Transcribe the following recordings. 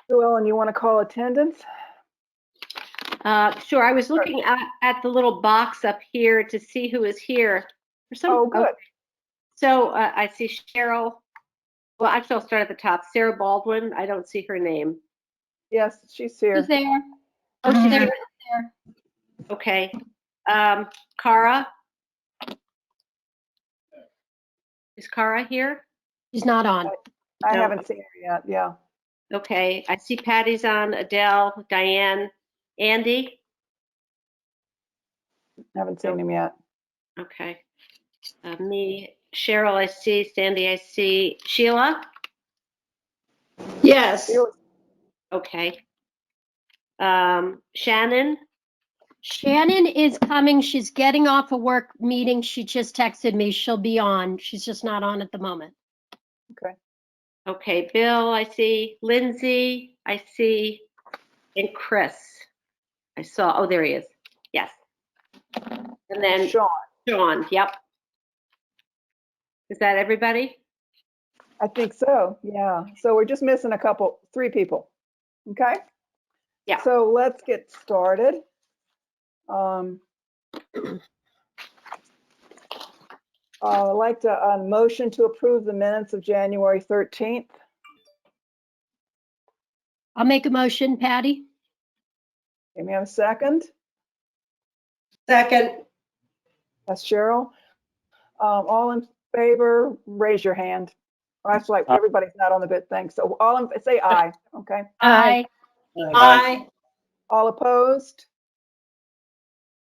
Sue Ellen, you want to call attendance? Sure. I was looking at the little box up here to see who is here. Oh, good. So I see Cheryl. Well, actually, I'll start at the top. Sarah Baldwin. I don't see her name. Yes, she's here. She's there. Oh, she's There. here. Okay. Cara. Is Cara here? She's not on. I No. haven't seen her yet. Yeah. Okay. I see Patty's on. Adele, Diane, Andy. Haven't seen him yet. Okay. Me, Cheryl, I see. Sandy, I see. Sheila? Yes. Okay. Shannon? Shannon is coming. She's getting off a work meeting. She just texted me. She'll be on. She's just not on at the moment. Okay. Okay. Bill, I see. Lindsay, I see. And Chris. I saw. Oh, there he is. Yes. And then Sean. Yep. Is that everybody? I think so. Yeah. So we're just missing three people. Okay. Yeah. So let's get started. I'd like to motion to approve the minutes of January 13th. I'll make a motion, Patty. Give me a second. Second. That's Cheryl. All in favor, raise your hand. Actually, everybody's not on the bid thing. So say aye. Okay. Aye. Aye. All opposed?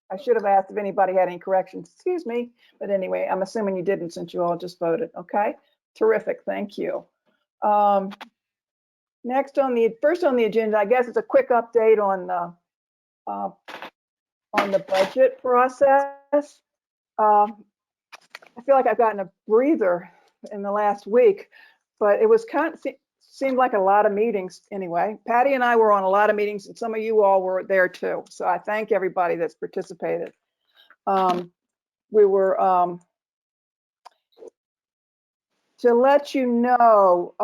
I should have asked if anybody had any corrections. Excuse me. But anyway, I'm assuming you didn't since you all just voted. Okay. Terrific. Thank you. Next first on the agenda, I guess it's a quick update on the budget process. I feel like I've gotten a breather in the last week, but it was seemed like a lot of meetings anyway. Patty and I were on a lot of meetings, and some of you all were there too. So I thank everybody that's participated. We were to let you know,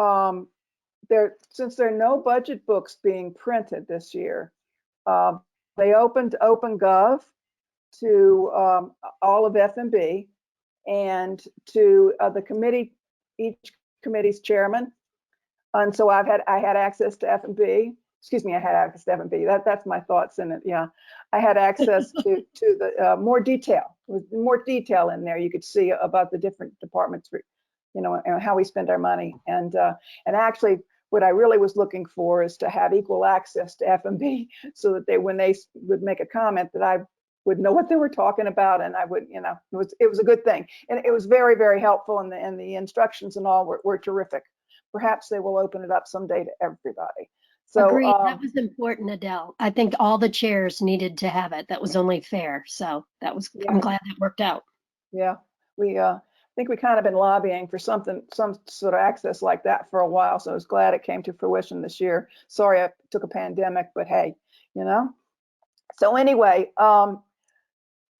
since there are no budget books being printed this year, they opened OpenGov to all of FMB and to the committee, each committee's chairman. And so I had access to FMB. Excuse me, I had access to FMB. That's my thoughts in it. Yeah, I had access to the more detail. With more detail in there, you could see about the different departments, and how we spend our money. And actually, what I really was looking for is to have equal access to FMB, so that when they would make a comment, that I would know what they were talking about, and I would, it was a good thing, and it was very, very helpful, and the instructions and all were terrific. Perhaps they will open it up someday to everybody. So agreed. That was important, Adele. I think all the chairs needed to have it. That was only fair. So that was. Yeah. I'm glad that worked out. Yeah, we I think we kind of been lobbying for some sort of access like that for a while. So I was glad it came to fruition this year. Sorry, I took a pandemic, but hey, So anyway,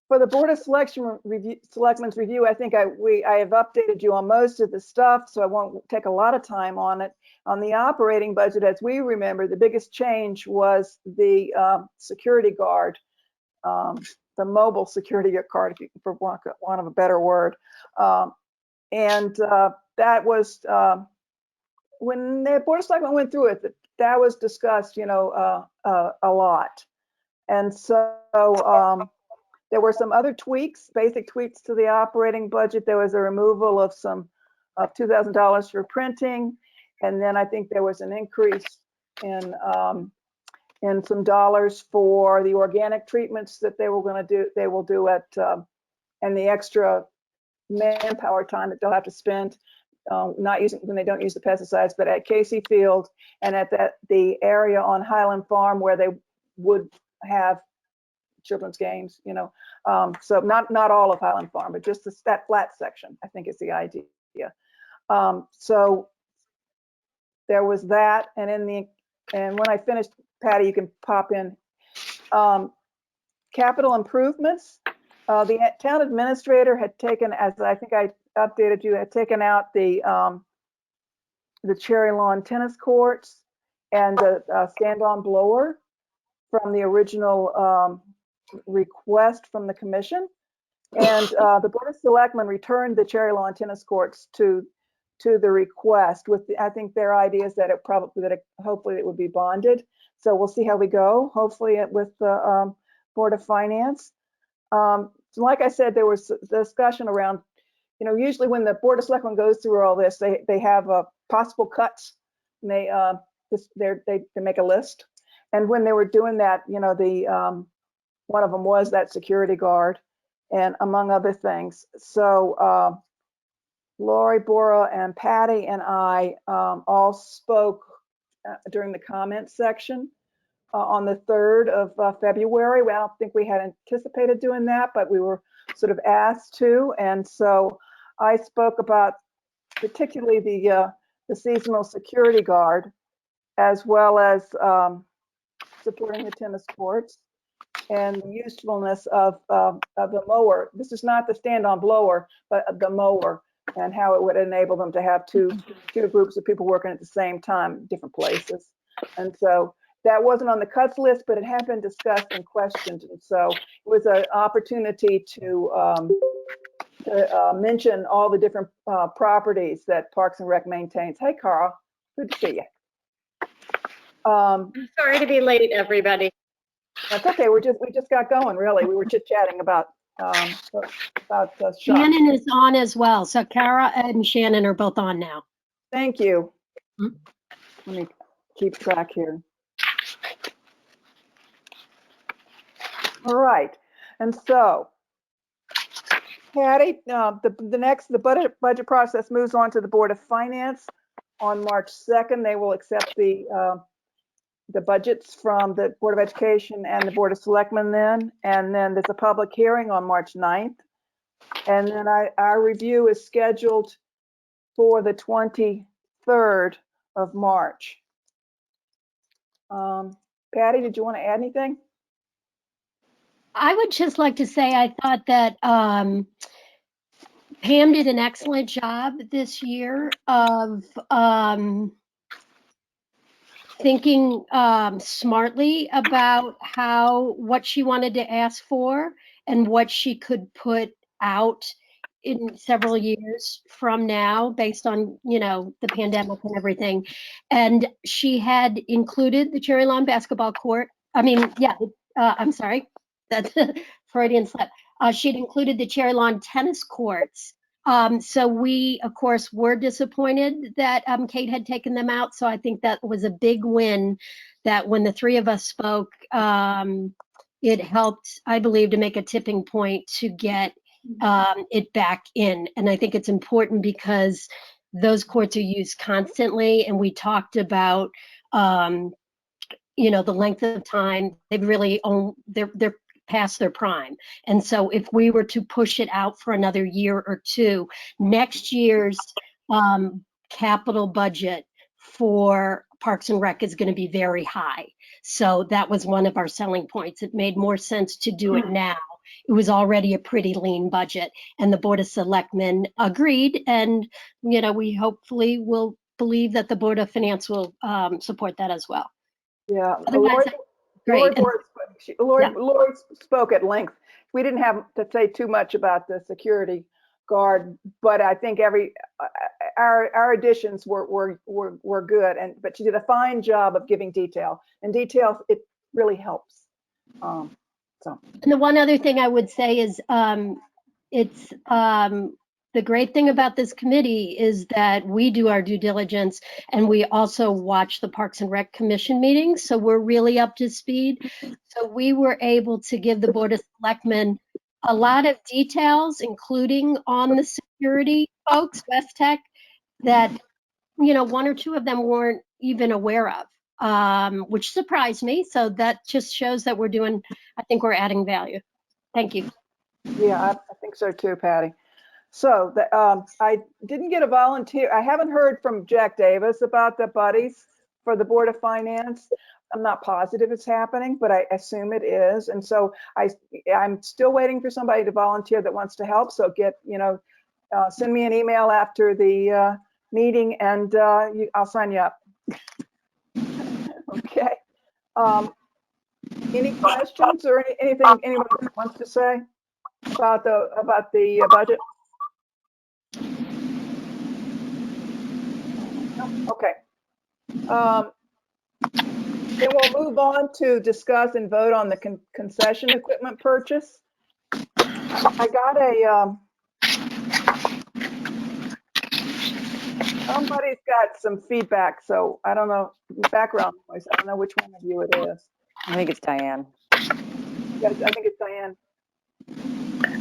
for the Board of Selectmen's review, I think I have updated you on most of the stuff, so I won't take a lot of time on it. On the operating budget, as we remember, the biggest change was the security guard, the mobile security guard, for want of a better word. And that was, when the Board of Selectmen went through it, that was discussed, a lot. And so there were some other tweaks, basic tweaks to the operating budget. There was a removal of $2,000 for printing. And then I think there was an increase in some dollars for the organic treatments that they will do at, and the extra manpower time that they'll have to spend when they don't use the pesticides, but at Casey Field and at the area on Highland Farm where they would have children's games, so not all of Highland Farm, but just that flat section, I think is the idea. So there was that, and when I finished, Patty, you can pop in. Capital improvements. The town administrator had taken, as I think I updated you, had taken out the Cherry Lawn tennis courts, and the stand-on blower from the original request from the commission. And the Board of Selectmen returned the cherry lawn tennis courts to the request with, I think their idea is that hopefully it would be bonded. So we'll see how we go, hopefully with the Board of Finance. So like I said, there was discussion around, usually when the Board of Selectmen goes through all this, they have possible cuts, and they make a list. And when they were doing that, one of them was that security guard, and among other things. So Lori, Bora, and Patty and I all spoke during the comment section on the 3rd of February. Well, I don't think we had anticipated doing that, but we were sort of asked to. And so I spoke about particularly the seasonal security guard, as well as supporting the tennis courts and the usefulness of the mower. This is not the stand-on blower, but the mower, and how it would enable them to have two groups of people working at the same time, different places. And so that wasn't on the cuts list, but it had been discussed and questioned. And so it was an opportunity to mention all the different properties that Parks and Rec maintains. Hey, Carl, good to see you. I'm sorry to be late, everybody. That's okay. We just got going, really. We were chit-chatting about Shannon is on as well. So Kara and Shannon are both on now. Thank you. Let me keep track here. All right. And so, Patty, the budget process moves on to the Board of Finance. On March 2nd, they will accept the budgets from the Board of Education and the Board of Selectmen then. And then there's a public hearing on March 9th. And then our review is scheduled for the 23rd of March. Patty, did you want to add anything? I would just like to say I thought that Pam did an excellent job this year of thinking smartly about what she wanted to ask for and what she could put out in several years from now based on, the pandemic and everything. And she had included the cherry lawn basketball court. I'm sorry, that's Freudian slip. She'd included the cherry lawn tennis courts. So we, of course, were disappointed that Kate had taken them out. So I think that was a big win, that when the three of us spoke, it helped, I believe, to make a tipping point to get it back in. And I think it's important because those courts are used constantly. And we talked about, the length of time they've really they're past their prime. And so if we were to push it out for another year or two, next year's capital budget for Parks and Rec is going to be very high. So that was one of our selling points. It made more sense to do it now. It was already a pretty lean budget, and the Board of Selectmen agreed. And, we hopefully will believe that the Board of Finance will support that as well. Yeah. Otherwise, great. Lori spoke at length. We didn't have to say too much about the security guard, but I think our additions were good. But she did a fine job of giving detail, and detail, it really helps. And the one other thing I would say is it's the great thing about this committee is that we do our due diligence, and we also watch the Parks and Rec Commission meetings. So we're really up to speed. So we were able to give the Board of Selectmen a lot of details, including on the security folks, West Tech, that, one or two of them weren't even aware of, which surprised me. So that just shows that I think we're adding value. Thank you. Yeah, I think so too, Patty. So I didn't get a volunteer. I haven't heard from Jack Davis about the buddies for the Board of Finance. I'm not positive it's happening, but I assume it is. And so I'm still waiting for somebody to volunteer that wants to help. So send me an email after the meeting, and I'll sign you up. Any questions or anything anyone wants to say about the budget? No? Okay. Then we'll move on to discuss and vote on the concession equipment purchase. I got a, somebody's got some feedback, so I don't know, background noise. I don't know which one of you it is. I think it's Diane. Yes, I think it's Diane.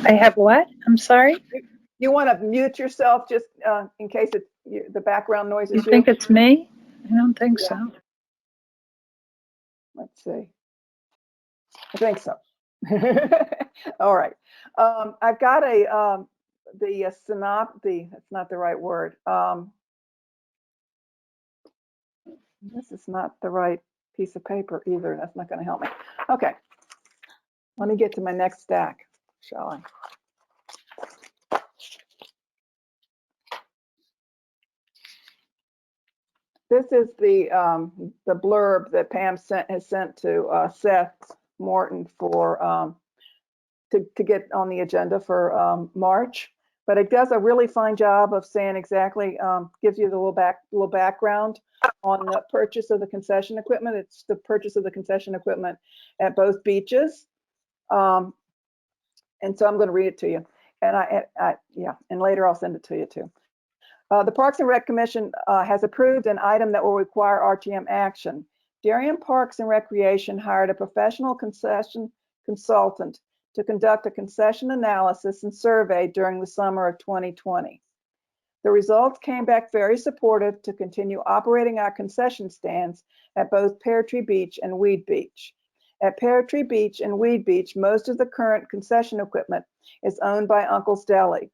I have what? I'm sorry? You want to mute yourself just in case it's the background noise is You think it's me? I don't think Yeah. so. Let's see. I think so. All right. I've got a that's not the right word. This is not the right piece of paper either. That's not going to help me. Okay. Let me get to my next stack, shall I? This is the blurb that Pam has sent to Seth Morton for to get on the agenda for March. But it does a really fine job of saying exactly, gives you the little background on the purchase of the concession equipment. It's the purchase of the concession equipment at both beaches. And so I'm going to read it to you. And and later I'll send it to you too. The Parks and Rec Commission has approved an item that will require RTM action. Darien Parks and Recreation hired a professional concession consultant to conduct a concession analysis and survey during the summer of 2020. The results came back very supportive to continue operating our concession stands at both Pear Tree Beach and Weed Beach. At Pear Tree Beach and Weed Beach, most of the current concession equipment is owned by Uncle's Deli.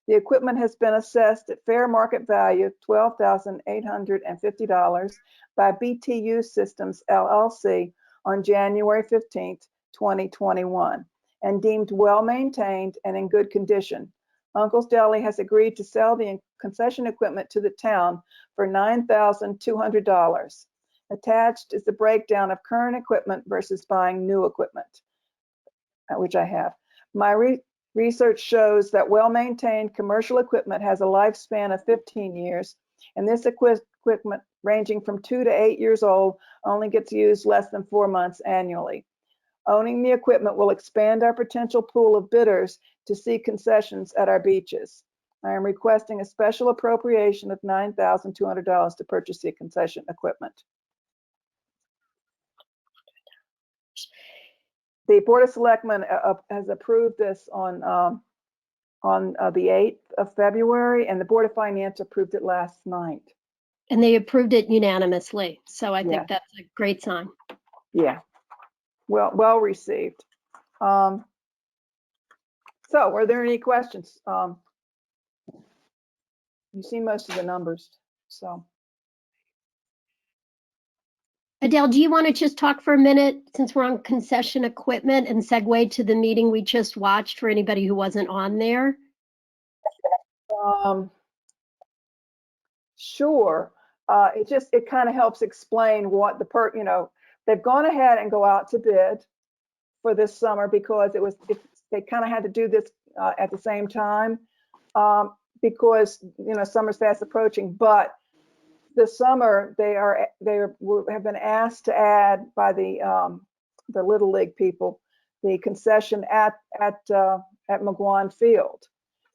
The equipment has been assessed at fair market value of $12,850 by BTU Systems LLC on January 15, 2021, and deemed well-maintained and in good condition. Uncle's Deli has agreed to sell the concession equipment to the town for $9,200. Attached is the breakdown of current equipment versus buying new equipment, which I have. My research shows that well-maintained commercial equipment has a lifespan of 15 years, and this equipment ranging from 2 to 8 years old only gets used less than 4 months annually. Owning the equipment will expand our potential pool of bidders to seek concessions at our beaches. I am requesting a special appropriation of $9,200 to purchase the concession equipment. The Board of Selectmen has approved this on the 8th of February, and the Board of Finance approved it last night. And they approved it unanimously. So I Yeah. think that's a great sign. Yeah, well received. So are there any questions? You've seen most of the numbers, so. Adele, do you want to just talk for a minute since we're on concession equipment and segue to the meeting we just watched for anybody who wasn't on there? Sure. It kind of helps explain what they've gone ahead and go out to bid for this summer because they kind of had to do this at the same time because summer's fast approaching. But this summer they have been asked to add by the Little League people the concession at McGuan Field,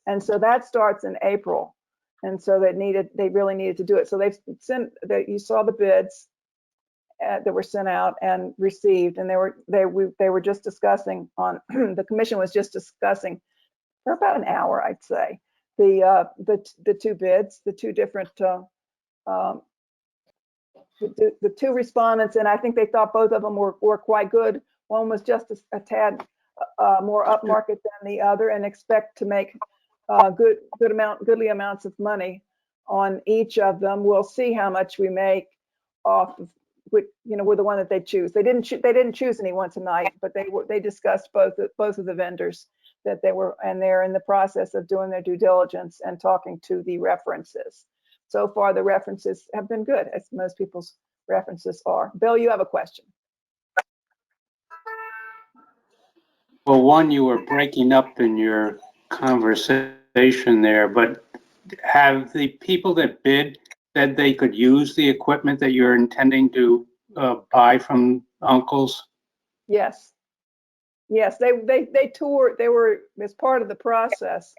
and so that starts in April. And so they really needed to do it. So you saw the bids that were sent out and received, and they were just discussing on the commission was just discussing for about an hour, I'd say, the two bids, the two different the two respondents, and I think they thought both of them were quite good. One was just a tad more upmarket than the other, and expect to make goodly amounts of money on each of them. We'll see how much we make off of with the one that they choose. They didn't choose anyone tonight, but they discussed both of the vendors that they're in the process of doing their due diligence and talking to the references. So far, the references have been good, as most people's references are. Bill, you have a question. Well, one, you were breaking up in your conversation there, but have the people that bid said they could use the equipment that you're intending to buy from Uncle's? Yes. Yes, they toured, they were, as part of the process,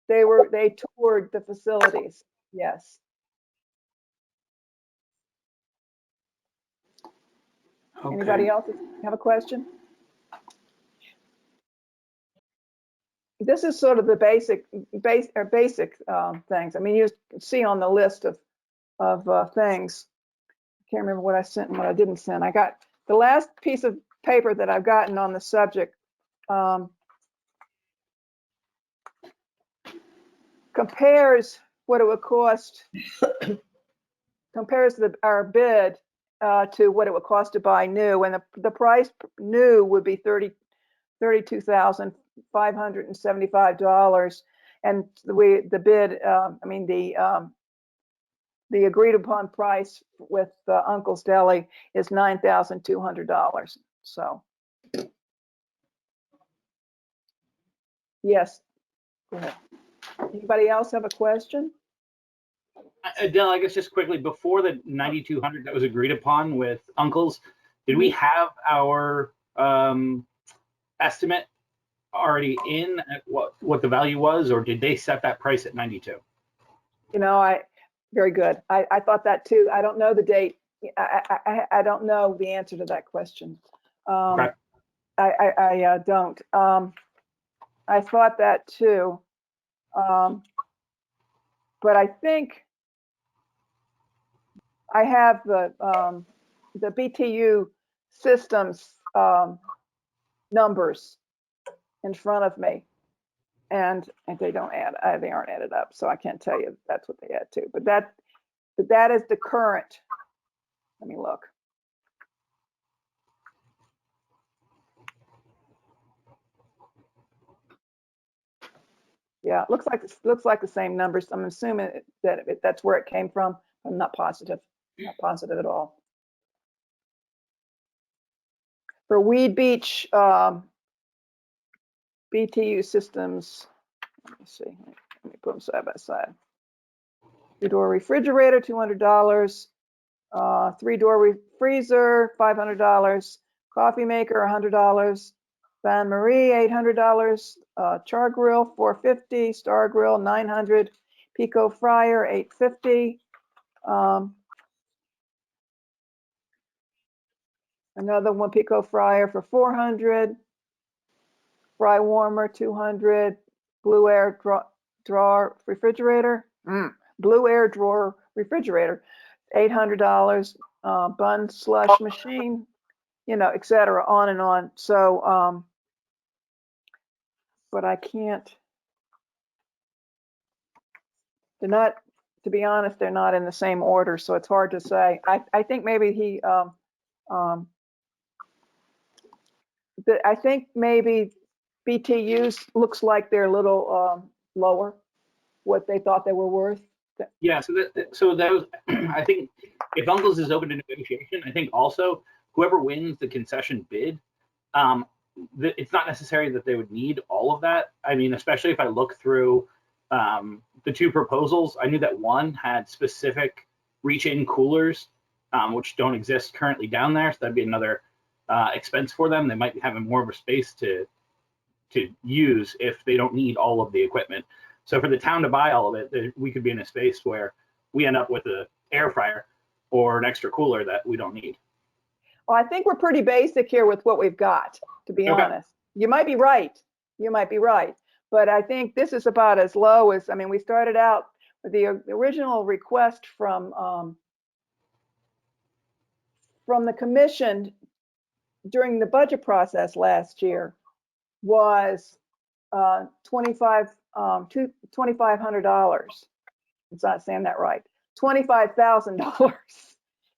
they toured the facilities. Yes. Okay. Anybody else have a question? This is sort of the basic things. I mean, you see on the list of things. I can't remember what I sent and what I didn't send. I got the last piece of paper that I've gotten on the subject. Compares what it would cost, compares our bid to what it would cost to buy new, and the price new would be $32,575, and the bid, the agreed upon price with Uncle's Deli is $9,200. So, yes. Go ahead. Anybody else have a question? Adele, I guess just quickly, before the 9,200 that was agreed upon with Uncle's, did we have our estimate already in at what the value was, or did they set that price at 92? You know, very good. I thought that too. I don't know the date. I don't know the answer to that question. Okay. I don't. I thought that too. But I think I have the BTU systems numbers in front of me, and they don't add. They aren't added up, so I can't tell you that's what they add to. But that is the current. Let me look. Yeah, it looks like the same numbers. I'm assuming that that's where it came from. I'm not positive. Not positive at all. For Weed Beach BTU systems, let me see. Let me put them side by side. 2-door refrigerator, $200. 3-door freezer, $500. Coffee maker, $100. Bain Marie, $800. Char grill, $450. Star grill, $900. Pico fryer, $850. Another one, Pico fryer for $400. Fry warmer, $200. Blue Air drawer refrigerator. Blue Air drawer refrigerator, $800. Bun slush machine, et cetera, on and on. So, but I can't. They're not, to be honest, they're not in the same order, so it's hard to say. I think maybe he, I think maybe BTUs looks like they're a little lower, what they thought they were worth. Yeah, so that was, I think if Uncle's is open to negotiation, I think also whoever wins the concession bid, it's not necessary that they would need all of that. I mean, especially if I look through the two proposals, I knew that one had specific reach-in coolers, which don't exist currently down there. So that'd be another expense for them. They might be having more of a space to use if they don't need all of the equipment. So for the town to buy all of it, we could be in a space where we end up with an air fryer or an extra cooler that we don't need. Well, I think we're pretty basic here with what we've got, to be honest. You might be right. You might be right. But I think this is about as low as, I mean, we started out with the original request from the commission during the budget process last year was $2,500. It's not saying that right. $25,000.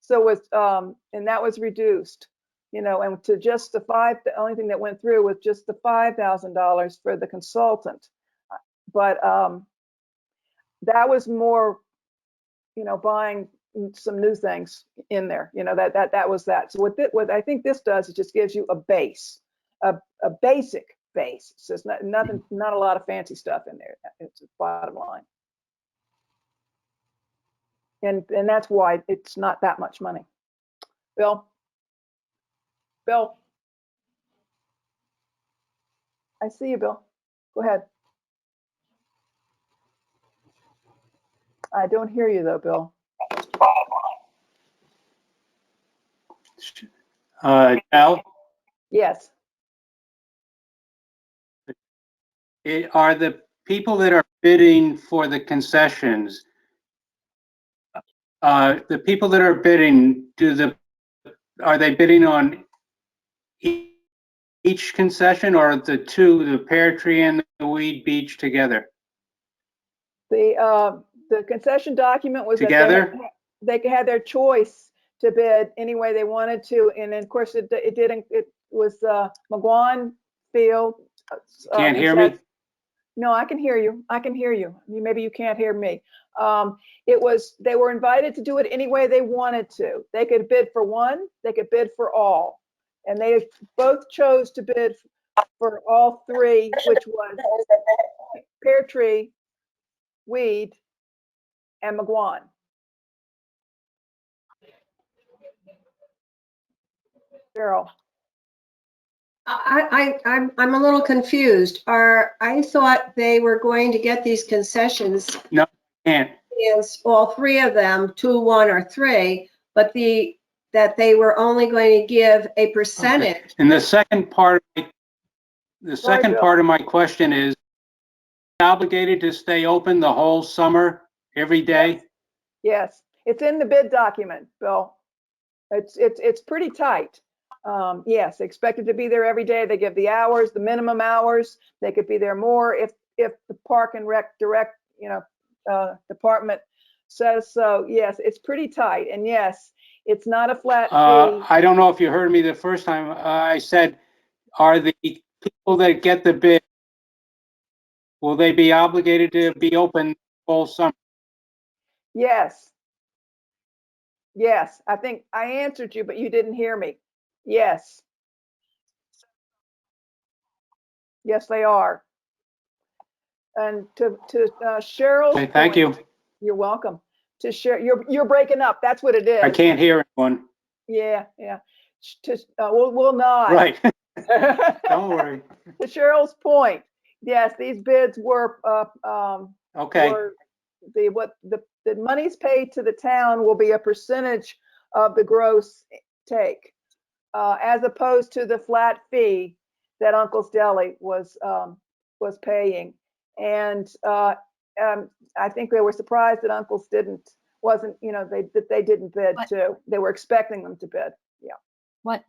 So it was, and that was reduced, and to just the only thing that went through was just the $5,000 for the consultant. But that was more, buying some new things in there, that was that. So what I think this does is just gives you a base, a basic base. So it's not a lot of fancy stuff in there. It's the bottom line. And that's why it's not that much money. Bill? Bill? I see you, Bill. Go ahead. I don't hear you though, Bill. Al, Yes. are the people that are bidding for the concessions, the people that are bidding, are they bidding on each concession, or the pear tree and the weed beach together? The concession document was Together? that they could have their choice to bid any way they wanted to, and then of course it was McGuan Field. Can't hear me? No, I can hear you. I can hear you. Maybe you can't hear me. They were invited to do it any way they wanted to. They could bid for one, they could bid for all. And they both chose to bid for all three, which was pear tree, weed, and McGuan. Cheryl. I'm a little confused. I thought they were going to get these concessions. No, can't. Yes, all three of them, 2, 1, or 3, but that they were only going to give a percentage. Okay. And the second part of my question is, obligated to stay open the whole summer, every day? Yes, it's in the bid document, Bill. It's pretty tight. Yes, expected to be there every day. They give the hours, the minimum hours. They could be there more if the Park and Rec department says so. Yes, it's pretty tight, and yes, it's not a flat fee. I don't know if you heard me the first time. I said, are the people that get the bid, will they be obligated to be open all summer? Yes. Yes, I think I answered you, but you didn't hear me. Yes. Yes, they are. And to Cheryl's Okay, thank point, you. you're welcome. To share, you're breaking up. That's what it is. I can't hear anyone. Yeah. We'll nod. Right. Don't worry. To Cheryl's point, yes, these bids were Okay. the monies paid to the town will be a percentage of the gross take, as opposed to the flat fee that Uncle's Deli was paying. And I think they were surprised that Uncle's they didn't bid too. They were expecting them to bid. Yeah. What?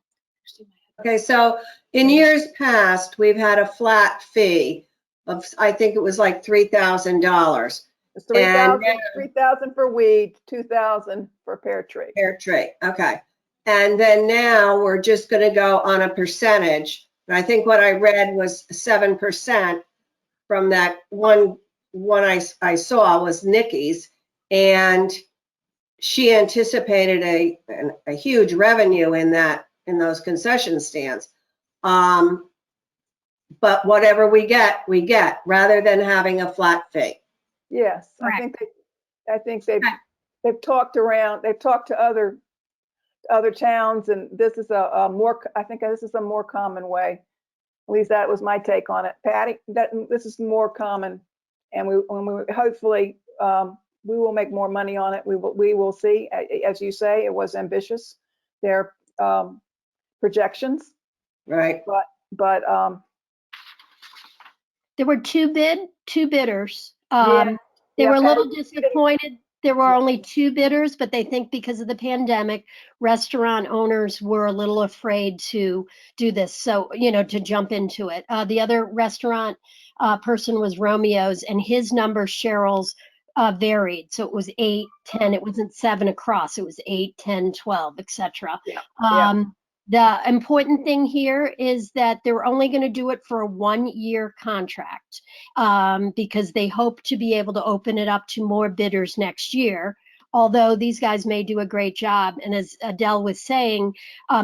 Okay, so in years past, we've had a flat fee of, I think it was like $3,000. It's 3,000 for weed, 2,000 for pear tree. Pear tree, okay. And then now we're just going to go on a percentage. And I think what I read was 7% from that one I saw was Nikki's, and she anticipated a huge revenue in those concession stands. But whatever we get rather than having a flat fee. Yes, Correct. I think they've talked to other towns, and this is I think this is a more common way. At least that was my take on it. Patty, this is more common, and we hopefully we will make more money on it. We will see. As you say, it was ambitious, their projections. Right. But There were two bidders. Yeah. They were a little Patty, disappointed. There were only 2 bidders, but they think because of the pandemic, restaurant owners were a little afraid to do this. So, to jump into it. The other restaurant person was Romeo's, and his number, Cheryl's, varied. So it was 8, 10. It wasn't 7 across. It was 8, 10, 12, etc. Yeah. The important thing here is that they're only going to do it for a 1-year contract, because they hope to be able to open it up to more bidders next year. although these guys may do a great job. And as Adele was saying,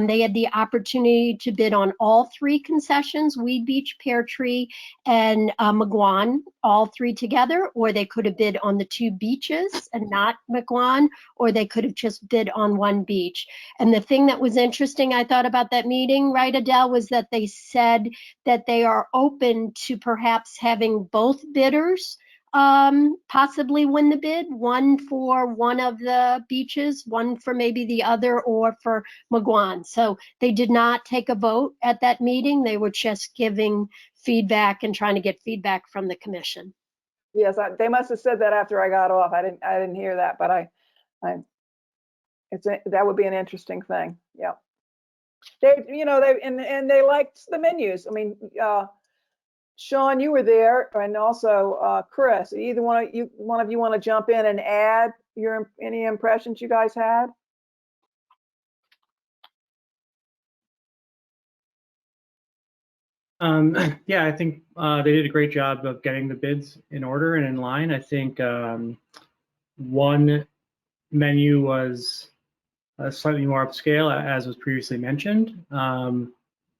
they had the opportunity to bid on all three concessions, Weed Beach, Pear Tree, and McGuan, all three together, or they could have bid on the two beaches and not McGuan, or they could have just bid on one beach. And the thing that was interesting, I thought about that meeting, right, Adele, was that they said that they are open to perhaps having both bidders possibly win the bid, one for one of the beaches, one for maybe the other, or for McGuan. So they did not take a vote at that meeting. They were just giving feedback and trying to get feedback from the commission. Yes, they must have said that after I got off. I didn't hear that, but that would be an interesting thing. Yeah. They liked the menus. I mean, Sean, you were there, and also Chris. Either one of you want to jump in and add any impressions you guys had? Yeah, I think they did a great job of getting the bids in order and in line. I think one menu was slightly more upscale, as was previously mentioned,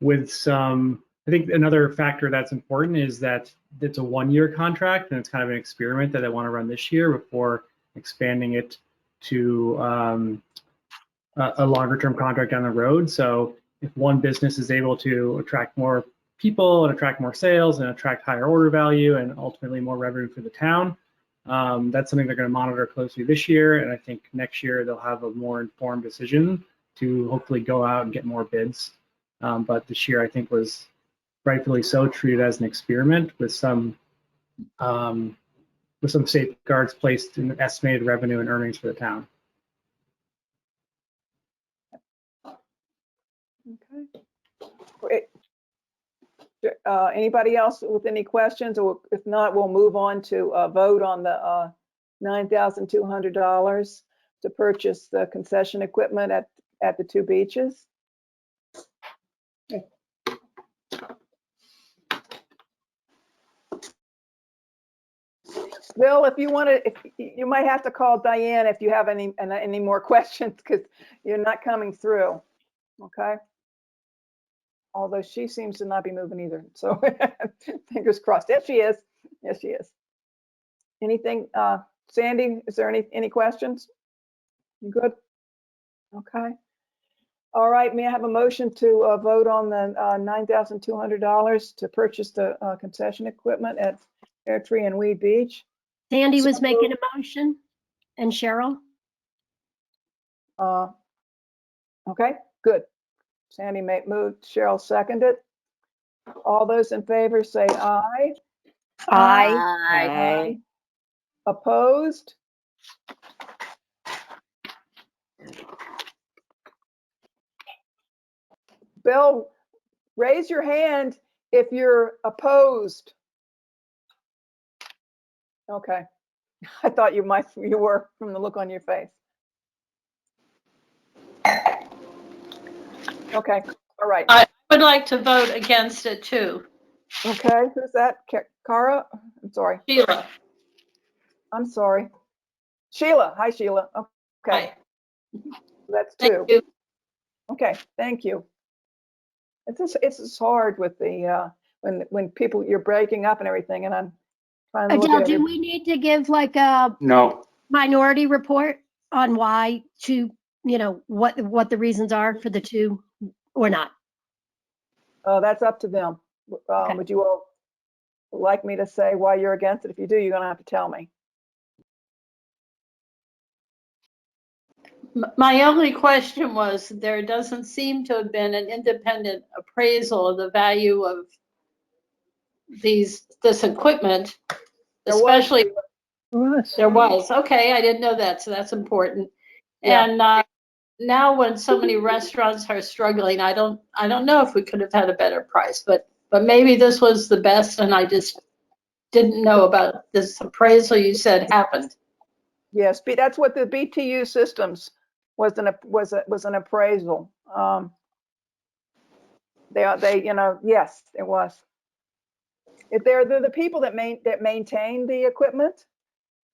with some. I think another factor that's important is that it's a one-year contract and it's kind of an experiment that I want to run this year before expanding it to a longer-term contract down the road. So if one business is able to attract more people and attract more sales and attract higher order value and ultimately more revenue for the town, that's something they're going to monitor closely this year. And I think next year they'll have a more informed decision to hopefully go out and get more bids. But this year I think was rightfully so treated as an experiment with some safeguards placed in estimated revenue and earnings for the town. Okay. Great. Anybody else with any questions? Or if not, we'll move on to vote on the $9,200 to purchase the concession equipment at the two beaches. Bill, if you want to, you might have to call Diane if you have any more questions, because you're not coming through. Okay. Although she seems to not be moving either. So fingers crossed. Yes, she is. Yes, she is. Anything, Sandy, is there any questions? You good? Okay. All right, may I have a motion to vote on the $9,200 to purchase the concession equipment at Pear Tree and Weed Beach? Sandy was making a motion, and Cheryl. Okay, good. Sandy moved, Cheryl seconded. All those in favor say aye. Aye. Opposed? Bill, raise your hand if you're opposed. Okay. I thought you were from the look on your face. Okay, all right. I would like to vote against it too. Okay, who's that? Cara? I'm sorry. Sheila. I'm sorry. Sheila. Hi, Sheila. Okay. Hi. That's Thank two. you. Okay, thank you. It's just hard with the when people, you're breaking up and everything, and I'm trying to look Adele, at do we need to give like a No, minority report on why what the reasons are for the two or not? Oh, that's up to them. Okay. Would you all like me to say why you're against it? If you do, you're gonna have to tell me. My only question was, there doesn't seem to have been an independent appraisal of the value of this equipment, especially. There was. Okay, I didn't know that, so that's important. Yeah. And now when so many restaurants are struggling, I don't know if we could have had a better price, but maybe this was the best and I just didn't know about this appraisal you said happened. Yes, that's what the BTU systems was an appraisal. Yes, it was. They're the people that maintain the equipment.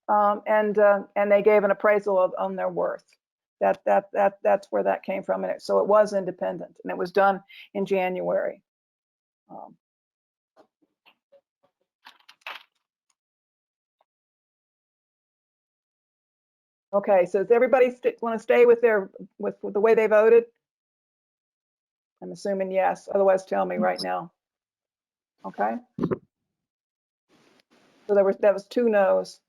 and they gave an appraisal on their worth. That's where that came from. And so it was independent, and it was done in January. Okay, so does everybody want to stay with with the way they voted? I'm assuming yes. Otherwise, tell me right now. Okay. So that was 2 no's.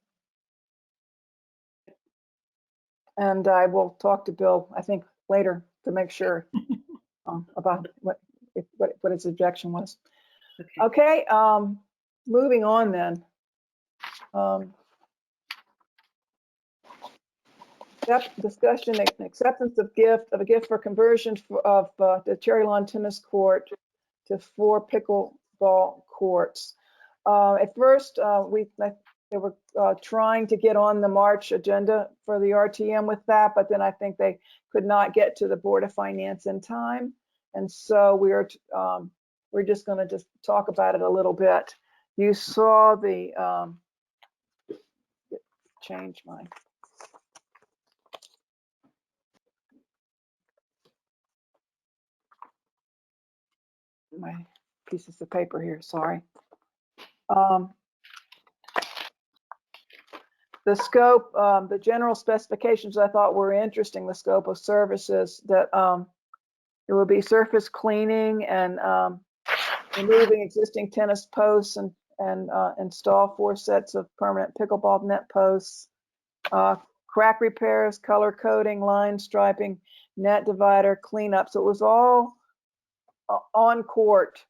And I will talk to Bill, I think, later to make sure about what his objection was. Okay, moving on then. Discussion and acceptance of a gift for conversion of the Cherry Lawn Tennis Court to 4 pickleball courts. At first, they were trying to get on the March agenda for the RTM with that, but then I think they could not get to the Board of Finance in time. And so we're just going to talk about it a little bit. You saw the, change my pieces of paper here, sorry. The scope, the general specifications I thought were interesting, the scope of services that it will be surface cleaning and removing existing tennis posts and install 4 sets of permanent pickleball net posts, crack repairs, color coding, line striping, net divider, cleanup. So it was all on court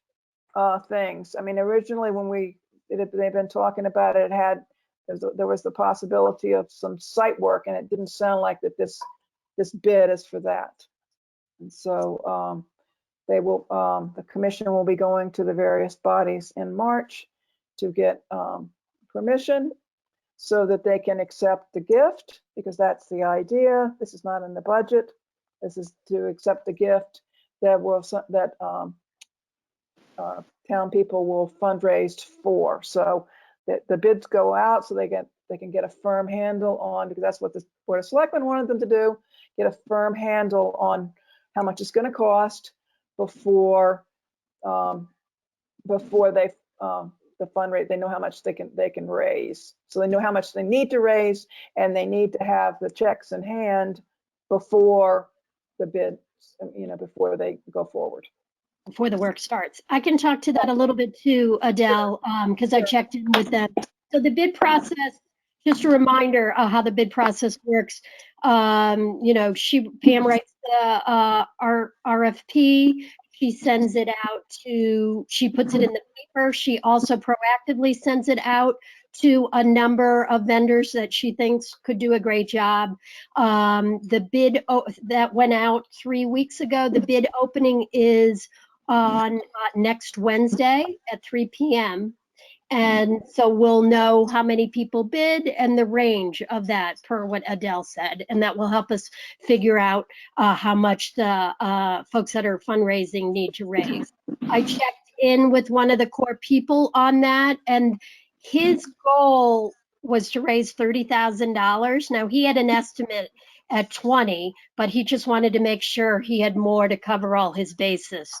things. I mean, originally when they've been talking about it, there was the possibility of some site work, and it didn't sound like that this bid is for that. And so the commission will be going to the various bodies in March to get permission so that they can accept the gift, because that's the idea. This is not in the budget. This is to accept the gift that town people will fundraise for. So that the bids go out so they can get a firm handle on, because that's what the Board of Selectmen wanted them to do, get a firm handle on how much it's going to cost before they the fundraise. They know how much they can raise. So they know how much they need to raise, and they need to have the checks in hand before the bids, before they go forward. Before the work starts. I can talk to that a little bit too, Adele, because I checked in with them. So the bid process, just a reminder of how the bid process works. Pam writes the RFP. She sends it out she puts it in the paper. She also proactively sends it out to a number of vendors that she thinks could do a great job. The bid that went out 3 weeks ago, the bid opening is on next Wednesday at 3 p.m. And so we'll know how many people bid and the range of that per what Adele said. And that will help us figure out how much the folks that are fundraising need to raise. I checked in with one of the core people on that, and his goal was to raise $30,000. Now, he had an estimate at 20, but he just wanted to make sure he had more to cover all his bases.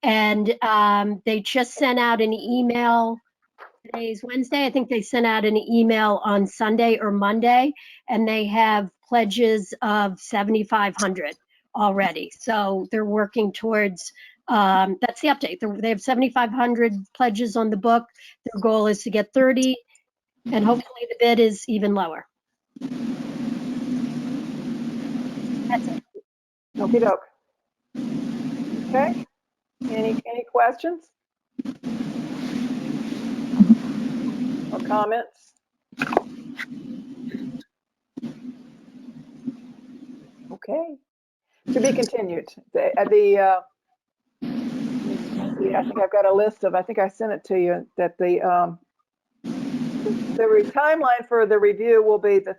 They just sent out an email. Today's Wednesday. I think they sent out an email on Sunday or Monday, and they have pledges of 7,500 already. So they're working towards, that's the update. They have 7,500 pledges on the book. Their goal is to get 30, and hopefully the bid is even lower. That's it. Okie doke. Okay. Any questions or comments? Okay. To be continued. I think I've got a list of, I think I sent it to you, that the timeline for the review will be the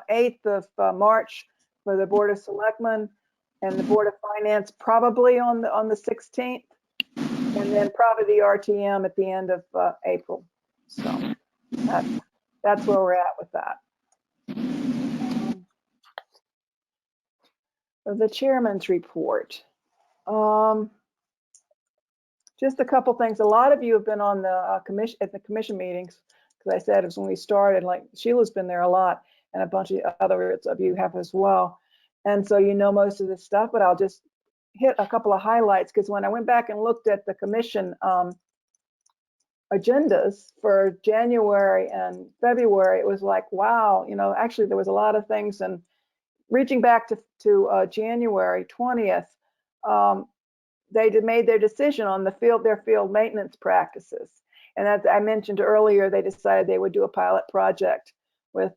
8th of March for the Board of Selectmen, and the Board of Finance probably on the 16th, and then probably the RTM at the end of April. So that's where we're at with that. The chairman's report. Just a couple things. A lot of you have been on the commission at the commission meetings, because I said it was when we started. Like Sheila's been there a lot, and a bunch of others of you have as well. And so you know most of this stuff, but I'll just hit a couple of highlights, because when I went back and looked at the commission agendas for January and February, it was like, wow, you know, actually there was a lot of things. And reaching back to January 20th, they made their decision on their field maintenance practices. And as I mentioned earlier, they decided they would do a pilot project with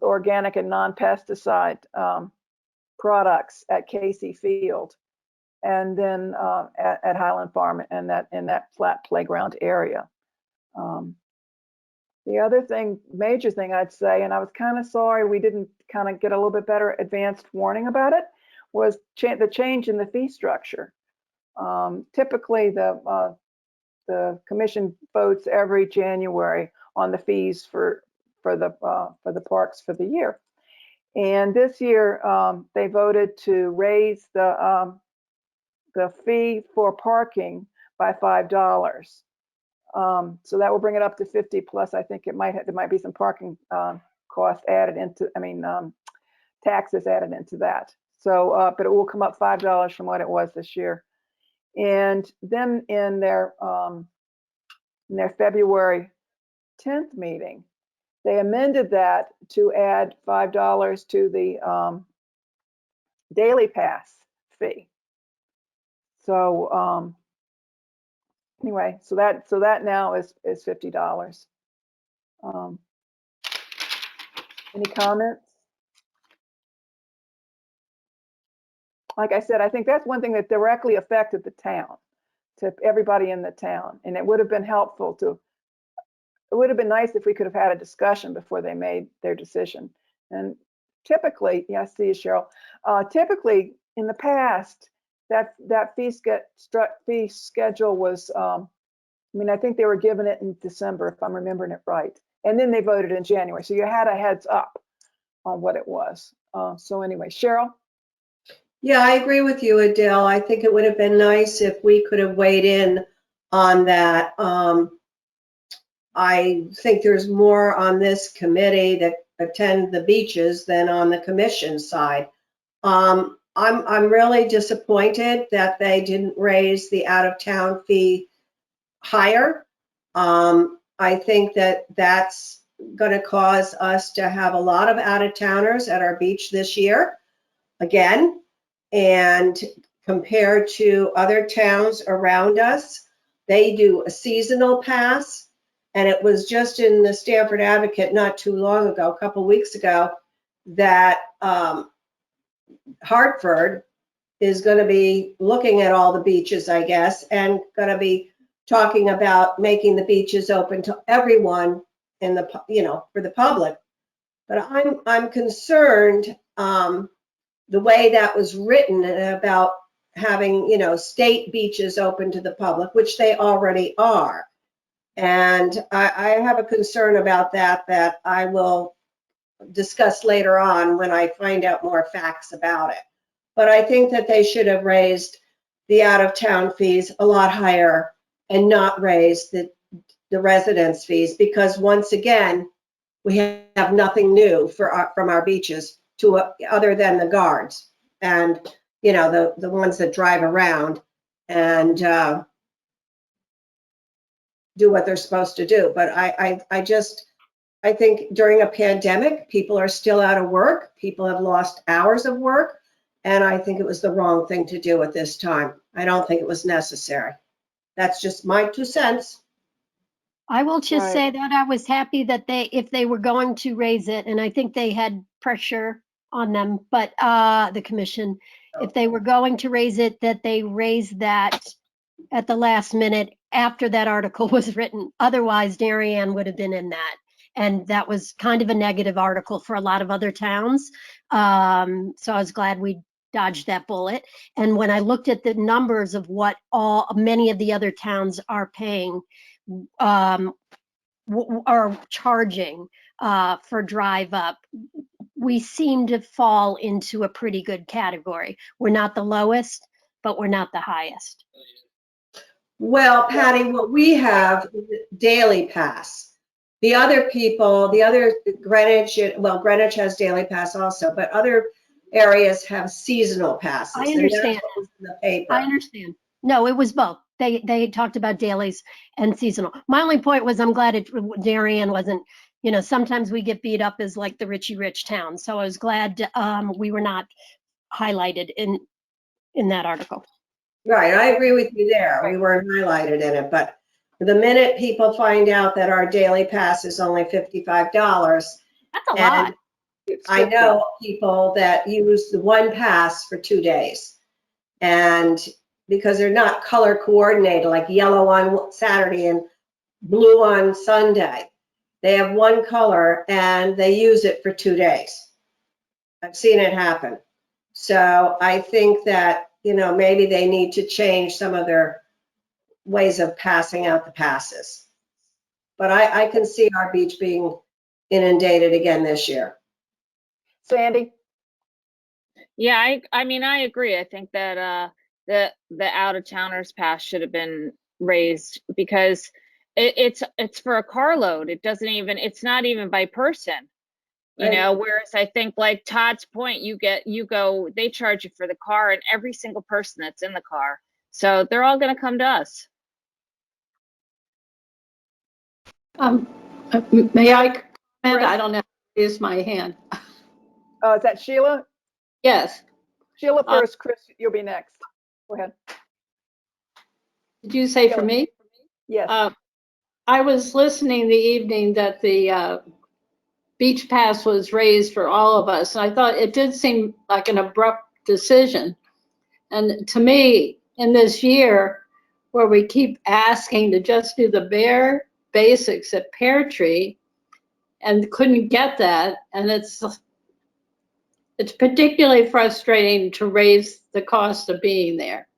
organic and non-pesticide products at Casey Field, and then at Highland Farm and in that flat playground area. The other major thing I'd say, and I was kind of sorry we didn't kind of get a little bit better advanced warning about it, was the change in the fee structure. Typically, the commission votes every January on the fees for the parks for the year, and this year they voted to raise the fee for parking by $5. So that will bring it up to 50 plus. I think there might be some parking costs added into, taxes added into that. So, but it will come up $5 from what it was this year. And then in their February 10th meeting, they amended that to add $5 to the daily pass fee. So anyway, so that now is $50. Any comments? Like I said, I think that's one thing that directly affected the town, to everybody in the town, and it would have been helpful it would have been nice if we could have had a discussion before they made their decision. And typically, yes, see you, Cheryl. Typically, in the past, that fee schedule was, I think they were given it in December, if I'm remembering it right, and then they voted in January. So you had a heads up on what it was. So anyway, Cheryl. Yeah, I agree with you, Adele. I think it would have been nice if we could have weighed in on that. I think there's more on this committee that attend the beaches than on the commission side. I'm really disappointed that they didn't raise the out-of-town fee higher. I think that that's going to cause us to have a lot of out-of-towners at our beach this year again. And compared to other towns around us, they do a seasonal pass. And it was just in the Stamford Advocate not too long ago, a couple weeks ago, that Hartford is going to be looking at all the beaches, I guess, and going to be talking about making the beaches open to everyone in the, for the public. But I'm concerned the way that was written about having, state beaches open to the public, which they already are. And I have a concern about that I will discuss later on when I find out more facts about it. But I think that they should have raised the out-of-town fees a lot higher and not raised the residence fees, because once again, we have nothing new from our beaches other than the guards and, the ones that drive around and do what they're supposed to do. But I think during a pandemic, people are still out of work. People have lost hours of work. And I think it was the wrong thing to do at this time. I don't think it was necessary. That's just my 2 cents. I will just Right. say that I was happy that if they were going to raise it, and I think they had pressure on them, but the commission, if they were going to raise it, that they raised that at the last minute after that article was written. Otherwise, Darien would have been in that. And that was kind of a negative article for a lot of other towns. So I was glad we dodged that bullet. And when I looked at the numbers of what many of the other towns are paying, are charging for drive up, we seem to fall into a pretty good category. We're not the lowest, but we're not the highest. Well, Patty, what we have is a daily pass. The other people, the other Greenwich, well, Greenwich has daily pass also, but other areas have seasonal passes. I understand. And that's what was in the paper. I understand. No, it was both. They talked about dailies and seasonal. My only point was I'm glad Darien wasn't, you know, sometimes we get beat up as like the Richie Rich town. So I was glad we were not highlighted in that article. Right, I agree with you there. We weren't highlighted in it, but the minute people find out that our daily pass is only $55, That's a lot. I know people that use the one pass for 2 days. And because they're not color coordinated, like yellow on Saturday and blue on Sunday, they have one color and they use it for 2 days. I've seen it happen. So I think that, you know, maybe they need to change some of their ways of passing out the passes. But I can see our beach being inundated again this year. Sandy? Yeah, I mean, I agree. I think that the out of towners pass should have been raised because it's for a carload. It's not even by person. You know, whereas I think like Todd's point, they charge you for the car and every single person that's in the car. So they're all going to come to us. May I comment? I don't know how to raise my hand. Is that Sheila? Yes. Sheila first, Chris, you'll be next. Go ahead. Did you say for me? Yes. I was listening the evening that the beach pass was raised for all of us. And I thought it did seem like an abrupt decision. And to me, in this year where we keep asking to just do the bare basics at Pear Tree and couldn't get that, and it's particularly frustrating to raise the cost of being there.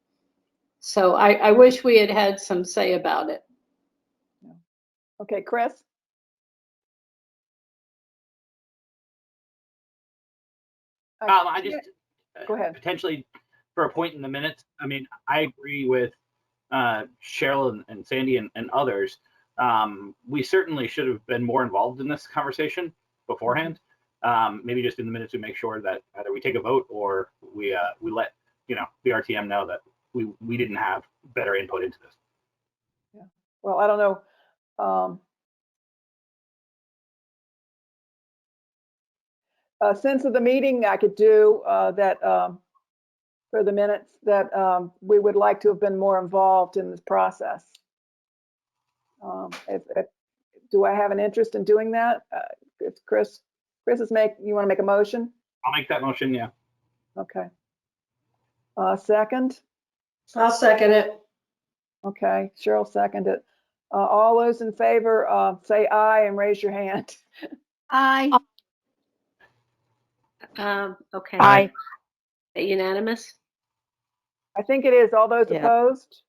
So I wish we had had some say about it. Okay, Chris? I just Go ahead. potentially for a point in the minutes. I mean, I agree with Cheryl and Sandy and others. We certainly should have been more involved in this conversation beforehand. Maybe just in the minutes we make sure that either we take a vote or we let the RTM know that we didn't have better input into this. Yeah. Well, I don't know. Since of the meeting, I could do that for the minutes that we would like to have been more involved in this process. Do I have an interest in doing that? If Chris you want to make a motion? I'll make that motion. Yeah. Okay. Second? I'll second it. Okay, Cheryl seconded it. All those in favor, say aye and raise your hand. Aye. Okay. Aye. Unanimous? I think it is. All those Yeah. opposed?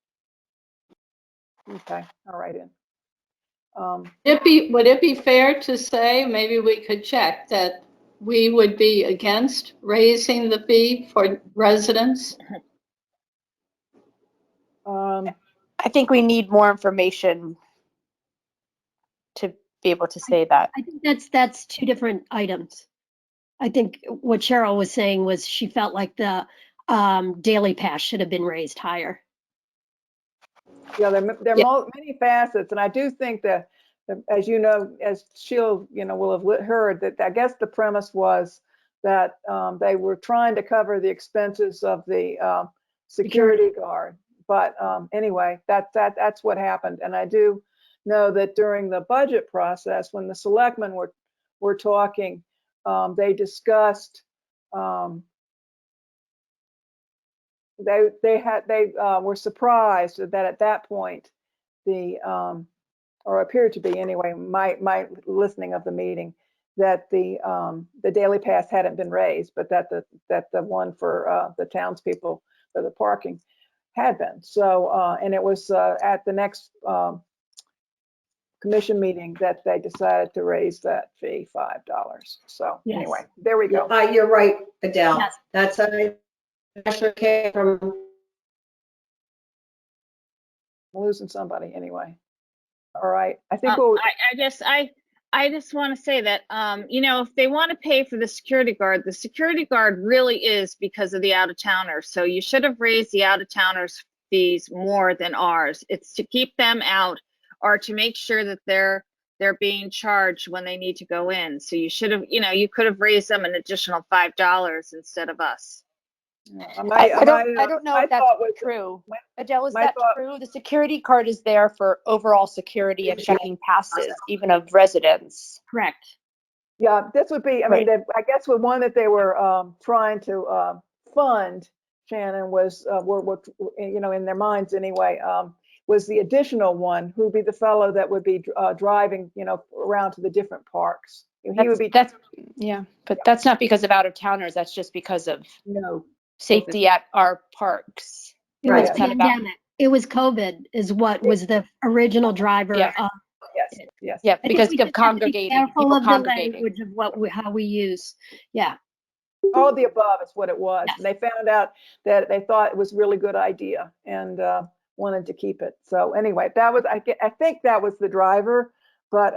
Okay, all right in. Would it be fair to say, maybe we could check, that we would be against raising the fee for residents? I think we need more information to be able to say that. I think that's two different items. I think what Cheryl was saying was she felt like the daily pass should have been raised higher. Yeah, there are many facets, and I do think that, as you know, as Sheila, will have heard, that I guess the premise was that they were trying to cover the expenses of the security guard. But anyway, that's what happened, and I do know that during the budget process, when the selectmen were talking, they discussed. They were surprised that at that point or appeared to be anyway, my listening of the meeting, that the daily pass hadn't been raised, but that the one for the townspeople for the parking had been. So and it was at the next commission meeting that they decided to raise that fee $5. So Yes. anyway, there we go. You're right, Adele. Yes. That's actually came from. I'm losing somebody anyway. All right. I think I just want to say that, you know, if they want to pay for the security guard really is because of the out-of-towners. So you should have raised the out-of-towners fees more than ours. It's to keep them out or to make sure that they're being charged when they need to go in. So you should have, you know, you could have raised them an additional $5 instead of us. I don't know if that's true. Adele, is that true? The security card is there for overall security and checking passes, even of residents. Correct. Yeah, this would be, I mean, I guess the one that they were trying to fund, Shannon, was, you know, in their minds anyway, was the additional one, who would be the fellow that would be driving, you know, around to the different parks. Yeah, but that's not because of out-of-towners. That's just because of safety at our parks. It was pandemic. It was COVID is what was the original driver of. Yes. Yeah, because of congregating. Careful of the language of how we use. Yeah. All of the above is what it was. Yes. And they found out that they thought it was a really good idea and wanted to keep it. So anyway, that was, I think that was the driver, but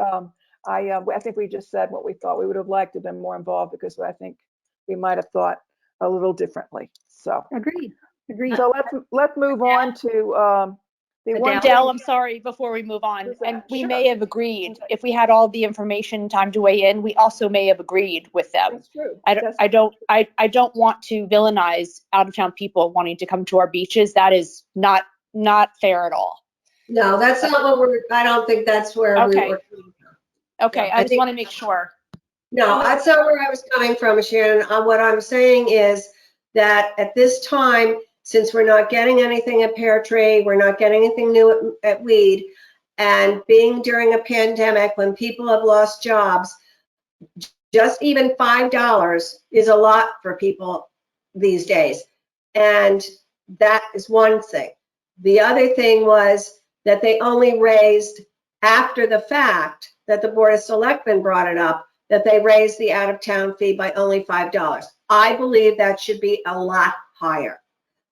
I think we just said what we thought. We would have liked to have been more involved because I think we might have thought a little differently. So agreed. So let's move on to the one. Adele, I'm sorry, before we move on, and we may have agreed if we had all the information, time to weigh in, we also may have agreed with them. That's true. I don't want to villainize out-of-town people wanting to come to our beaches. That is not fair at all. No, that's not what I don't think that's where we were. Okay, I just want to make sure. No, that's not where I was coming from, Shannon. What I'm saying is that at this time, since we're not getting anything at Pear Tree, we're not getting anything new at Weed, and being during a pandemic when people have lost jobs, just even $5 is a lot for people these days. And that is one thing. The other thing was that they only raised after the fact that the Board of Selectmen brought it up, that they raised the out-of-town fee by only $5. I believe that should be a lot higher.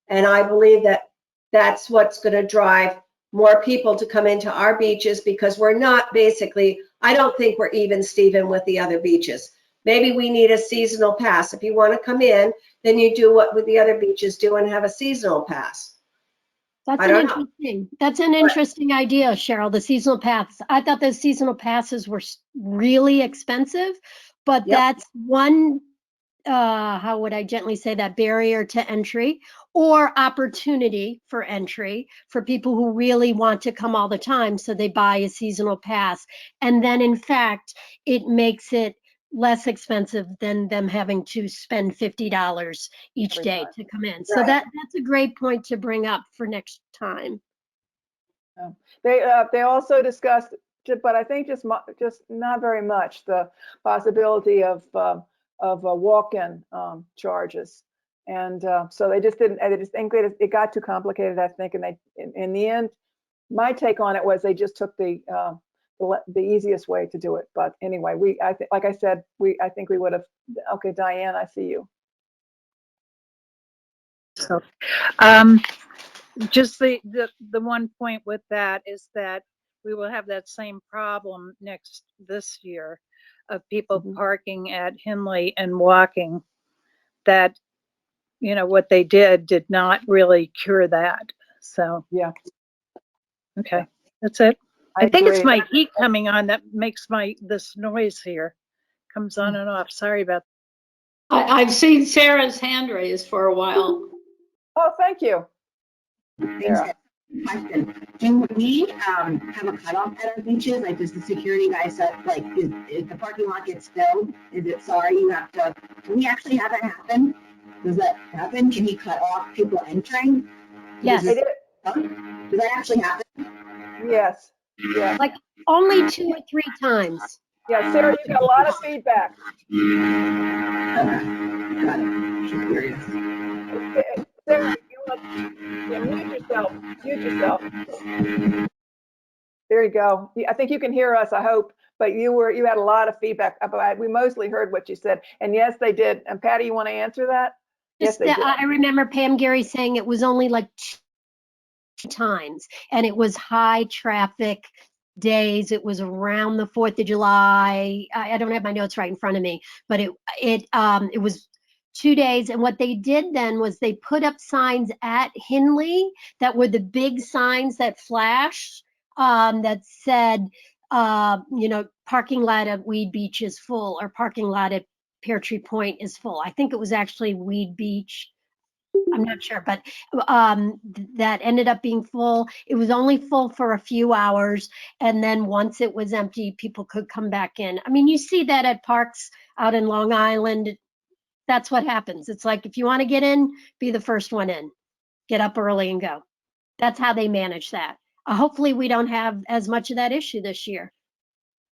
And I believe that that's what's going to drive more people to come into our beaches, because we're not basically, I don't think we're even Steven with the other beaches. Maybe we need a seasonal pass. If you want to come in, then you do what the other beaches do and have a seasonal pass. That's an interesting idea, Cheryl, the seasonal pass. I thought the seasonal passes were really expensive, but that's one, how would I gently say that, barrier to entry or opportunity for entry for people who really want to come all the time. So they buy a seasonal pass. And then in fact, it makes it less expensive than them having to spend $50 each day to come in. So that's a great point to bring up for next time. They also discussed, but I think just not very much, the possibility of walk-in charges, and so they just didn't. They just think it got too complicated, I think, and in the end, my take on it was they just took the easiest way to do it. But anyway, like I said, I think we would have. Okay, Diane, I see you. So, just the one point with that is that we will have that same problem this year of people parking at Henley and walking. That, you know, what they did not really cure that. So yeah. Okay, that's it. I think agree. it's my heat coming on that makes this noise here. Comes on and off. Sorry about that. I've seen Sarah's hand raised for a while. Oh, thank you. Thanks. Question. Do we have a cutoff at our beaches? Like, does the security guy set, like, if the parking lot gets filled, is it, sorry, you have to, can we actually have that happen? Does that happen? Can he cut off people entering? Yes. Does that actually happen? Yes. Yeah. Like only 2 or 3 times. Yeah, Sarah, you got a lot of feedback. Okay. Got it. Just curious. Sarah, you want to mute yourself. Mute yourself. There you go. I think you can hear us, I hope, but you had a lot of feedback about it. We mostly heard what you said. And yes, they did. And Patty, you want to answer that? Yes, they did. I remember Pam Gary saying it was only like 2 times, and it was high traffic days. It was around the 4th of July. I don't have my notes right in front of me, but it was 2 days. And what they did then was they put up signs at Hinley that were the big signs that flashed that said, parking lot at Weed Beach is full, or parking lot at Pear Tree Point is full. I think it was actually Weed Beach. I'm not sure, but that ended up being full. It was only full for a few hours. And then once it was empty, people could come back in. I mean, you see that at parks out in Long Island. That's what happens. It's like, if you want to get in, be the first one in. Get up early and go. That's how they manage that. Hopefully we don't have as much of that issue this year.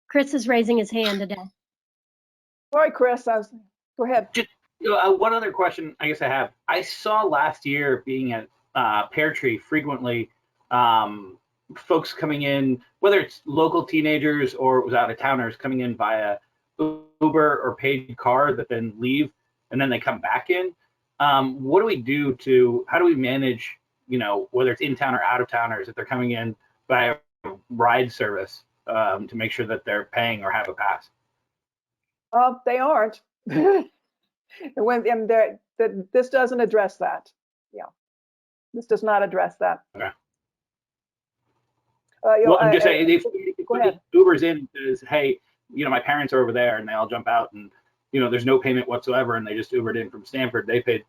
Chris is raising his hand today. Sorry, Chris. Go ahead. Just one other question I guess I have. I saw last year being at Pear Tree frequently folks coming in, whether it's local teenagers or it was out-of-towners coming in via Uber or paid car that then leave and then they come back in. What do we do how do we manage, whether it's in-town or out-of-towners, if they're coming in by ride service to make sure that they're paying or have a pass? They aren't. This doesn't address that. Yeah, this does not address that. Okay. I'm just saying, if Uber's in says, hey, my parents are over there, and they all jump out, and there's no payment whatsoever, and they just Ubered in from Stanford. They paid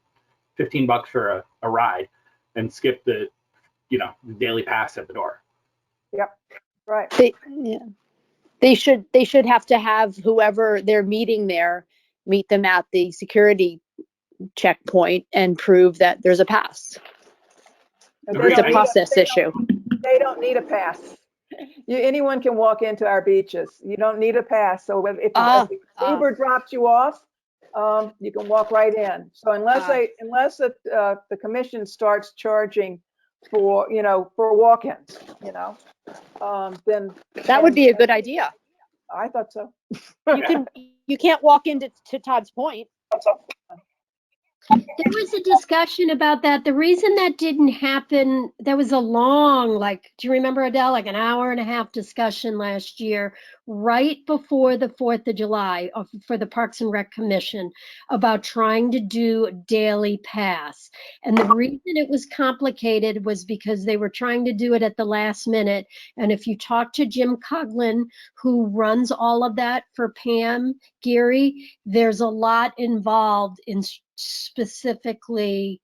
$15 for a ride, and skipped the the daily pass at the door. Yep. Right. They should have to have whoever they're meeting there meet them at the security checkpoint and prove that there's a pass. It's a process issue. They don't need a pass. Anyone can walk into our beaches. You don't need a pass. So if Uber drops you off, you can walk right in. So unless the commission starts charging for walk-ins, then that would be a good idea. I thought so. You can't walk into Todd's point. There was a discussion about that. The reason that didn't happen, there was a long, do you remember, Adele, like an hour and a half discussion last year, right before the 4th of July for the Parks and Rec Commission about trying to do a daily pass. And the reason it was complicated was because they were trying to do it at the last minute. And if you talk to Jim Coughlin, who runs all of that for Pam Geary, there's a lot involved in specifically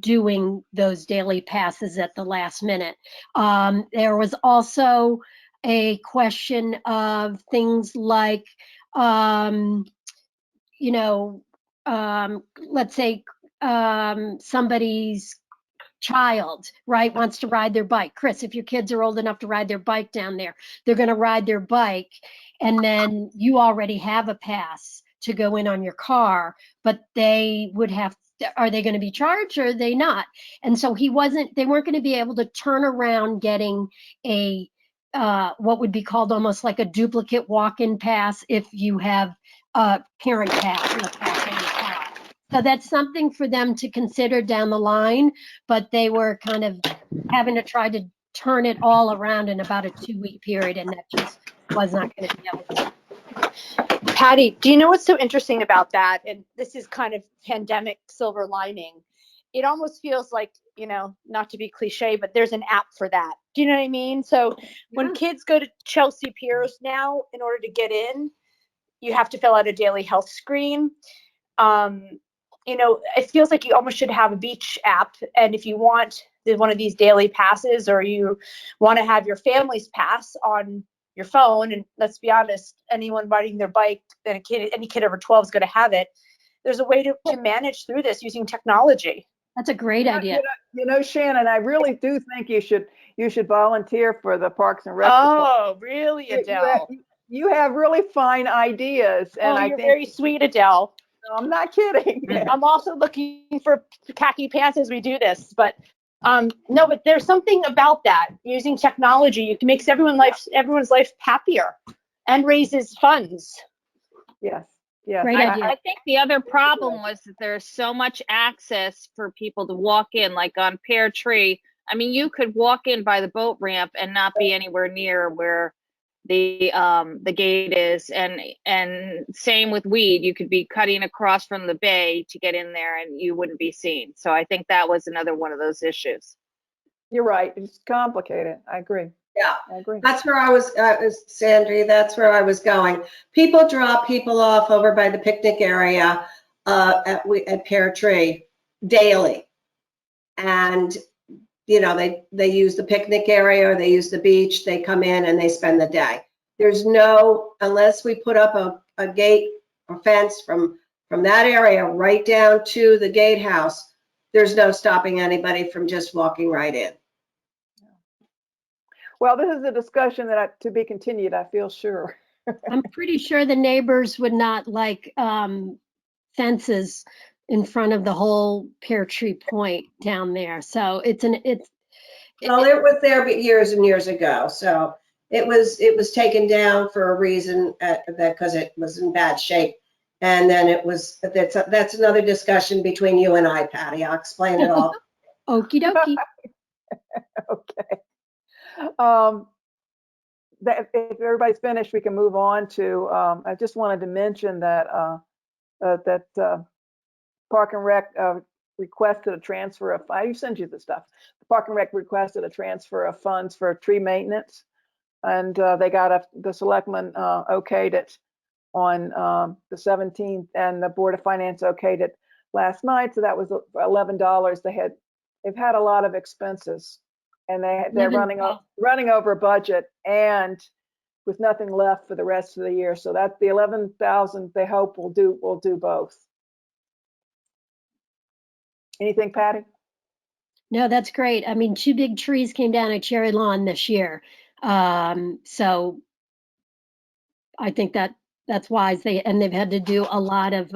doing those daily passes at the last minute. There was also a question of things like, let's say somebody's child, right, wants to ride their bike. Chris, if your kids are old enough to ride their bike down there, they're going to ride their bike, and then you already have a pass to go in on your car, but they would have, are they going to be charged or are they not? And so they weren't going to be able to turn around getting a, what would be called almost like a duplicate walk-in pass if you have a parent pass and a pass on your car. So that's something for them to consider down the line, but they were kind of having to try to turn it all around in about a 2-week period, and that just was not going to be able to. Patty, do you know what's so interesting about that? And this is kind of pandemic silver lining. It almost feels like, not to be cliche, but there's an app for that. Do you know what I mean? So when kids go to Chelsea Piers now, in order to get in, you have to fill out a daily health screen. It feels like you almost should have a beach app. And if you want one of these daily passes, or you want to have your family's pass on your phone, and let's be honest, anyone riding their bike, and any kid over 12 is going to have it. There's a way to manage through this using technology. That's a great idea. Shannon, I really do think you should volunteer for the Parks and Rec. Oh, really, Adele? You have really fine ideas, and you're very sweet, Adele. No, I'm not kidding. I'm also looking for khaki pants as we do this, but No, but there's something about that. Using technology, it makes everyone's life happier and raises funds. Yes, yes. Great idea. I think the other problem was that there's so much access for people to walk in, like on Pear Tree. I mean, you could walk in by the boat ramp and not be anywhere near where the gate is, and same with Weed. You could be cutting across from the bay to get in there, and you wouldn't be seen. So I think that was another one of those issues. You're right. It's complicated. I agree. Yeah, I agree. that's where I was, Sandry, that's where I was going. People drop people off over by the picnic area at Pear Tree daily. And, you know, they use the picnic area or they use the beach, they come in and they spend the day. There's no, unless we put up a gate or fence from that area right down to the gatehouse, there's no stopping anybody from just walking right in. Well, this is a discussion that to be continued, I feel sure. I'm pretty sure the neighbors would not like fences in front of the whole Pear Tree Point down there. So Well, it was there years and years ago, so it was taken down for a reason because it was in bad shape. And then that's another discussion between you and I, Patty. I'll explain it all. Okie dokie. Okay. If everybody's finished, we can move on to, I just wanted to mention that Park and Rec requested a transfer of, I send you the stuff. The Park and Rec requested a transfer of funds for tree maintenance, and they got the selectmen okayed it on the 17th, and the Board of Finance okayed it last night. So that was $11. They've had a lot of expenses, and they're running over budget and with nothing left for the rest of the year. So that's the 11,000 they hope will do both. Anything, Patty? No, that's great. I mean, 2 big trees came down at Cherry Lawn this year. So I think that's wise. They've had to do a lot of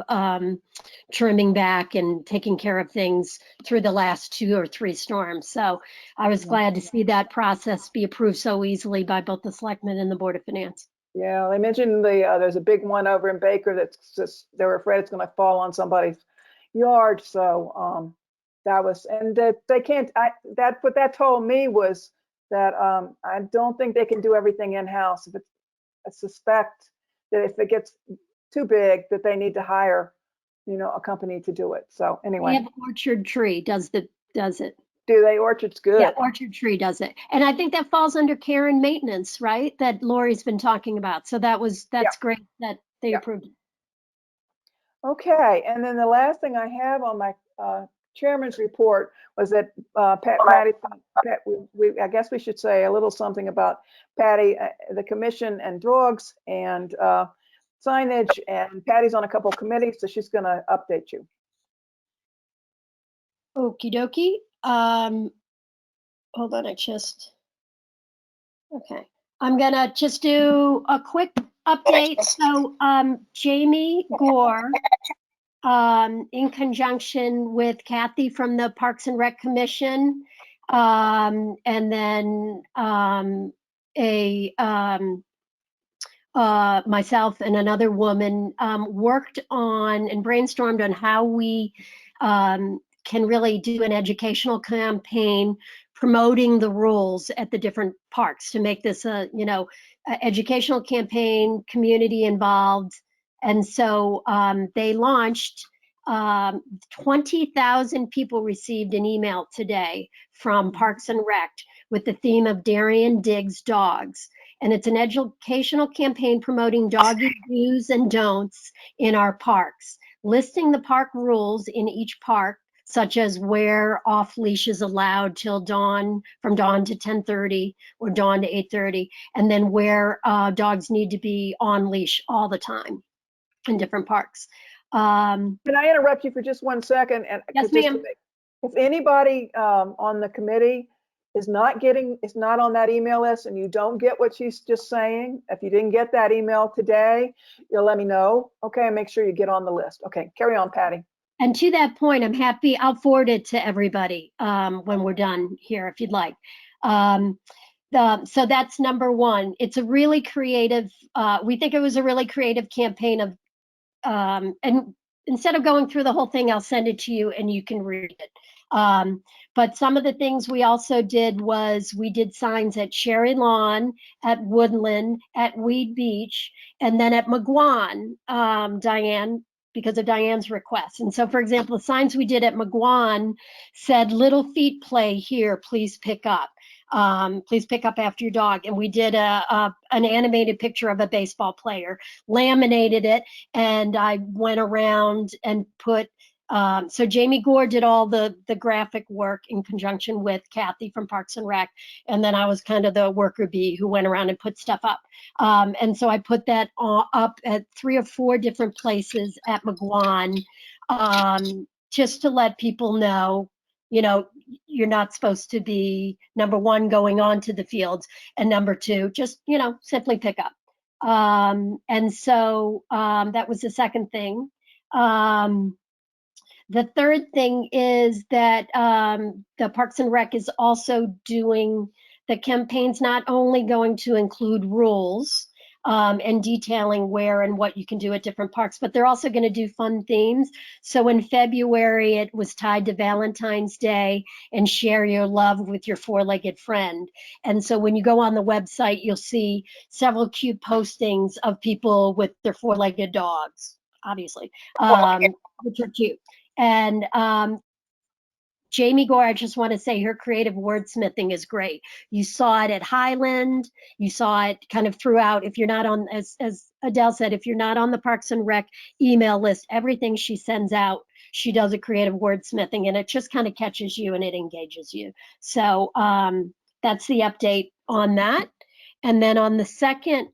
trimming back and taking care of things through the last 2 or 3 storms. So I was glad to see that process be approved so easily by both the selectmen and the Board of Finance. Yeah, they mentioned there's a big one over in Baker that's just, they were afraid it's going to fall on somebody's yard. So that was, and that they can't, what that told me was that I don't think they can do everything in-house. I suspect that if it gets too big, that they need to hire, a company to do it. So anyway. We have Orchard Tree does it. Do they? Orchard's good. Yeah, Orchard Tree does it. And I think that falls under care and maintenance, right? That Lori's been talking about. So that's great that they approved it. Okay, and then the last thing I have on my chairman's report was that Patty, I guess we should say a little something about Patty, the commission and dogs and signage, and Patty's on a couple of committees, so she's going to update you. Okie dokie. Hold on, okay. I'm gonna just do a quick update. So Jamie Gore, in conjunction with Kathy from the Parks and Rec Commission, and then myself and another woman worked on and brainstormed on how we can really do an educational campaign promoting the rules at the different parks to make this a educational campaign, community involved. And so they launched 20,000 people received an email today from Parks and Rec with the theme of Darien Digs Dogs. And it's an educational campaign promoting doggy do's and don'ts in our parks, listing the park rules in each park, such as where off leash is allowed till dawn, from dawn to 10:30 or dawn to 8:30, and then where dogs need to be on leash all the time in different parks. Can I interrupt you for just 1 second? And yes, ma'am. If anybody on the committee is not on that email list and you don't get what she's just saying, if you didn't get that email today, you'll let me know. Okay, and make sure you get on the list. Okay, carry on, Patty. And to that point, I'm happy, I'll forward it to everybody when we're done here, if you'd like. So that's number one. It's a really creative, we think it was a really creative campaign of, and instead of going through the whole thing, I'll send it to you and you can read it. But some of the things we also did was we did signs at Cherry Lawn, at Woodland, at Weed Beach, and then at McGuan, Diane, because of Diane's request. And so, for example, the signs we did at McGuan said, "Little feet play here, please pick up." Please pick up after your dog. And we did an animated picture of a baseball player, laminated it, and I went around and put, so Jamie Gore did all the graphic work in conjunction with Kathy from Parks and Rec. And then I was kind of the worker bee who went around and put stuff up. And so I put that up at 3 or 4 different places at McGuan, just to let people know, you know, you're not supposed to be, number one, going on to the fields, and number two, just, you know, simply pick up. And so that was the second thing. The third thing is that the Parks and Rec is also doing, the campaign's not only going to include rules and detailing where and what you can do at different parks, but they're also going to do fun themes. So in February, it was tied to Valentine's Day and share your love with your 4-legged friend. And so when you go on the website, you'll see several cute postings of people with their 4-legged dogs, obviously, which are cute. And Jamie Gore, I just want to say her creative wordsmithing is great. You saw it at Highland. You saw it kind of throughout. If you're not on, as Adele said, if you're not on the Parks and Rec email list, everything she sends out, she does a creative wordsmithing, and it just kind of catches you and it engages you. So that's the update on that. And then on the second,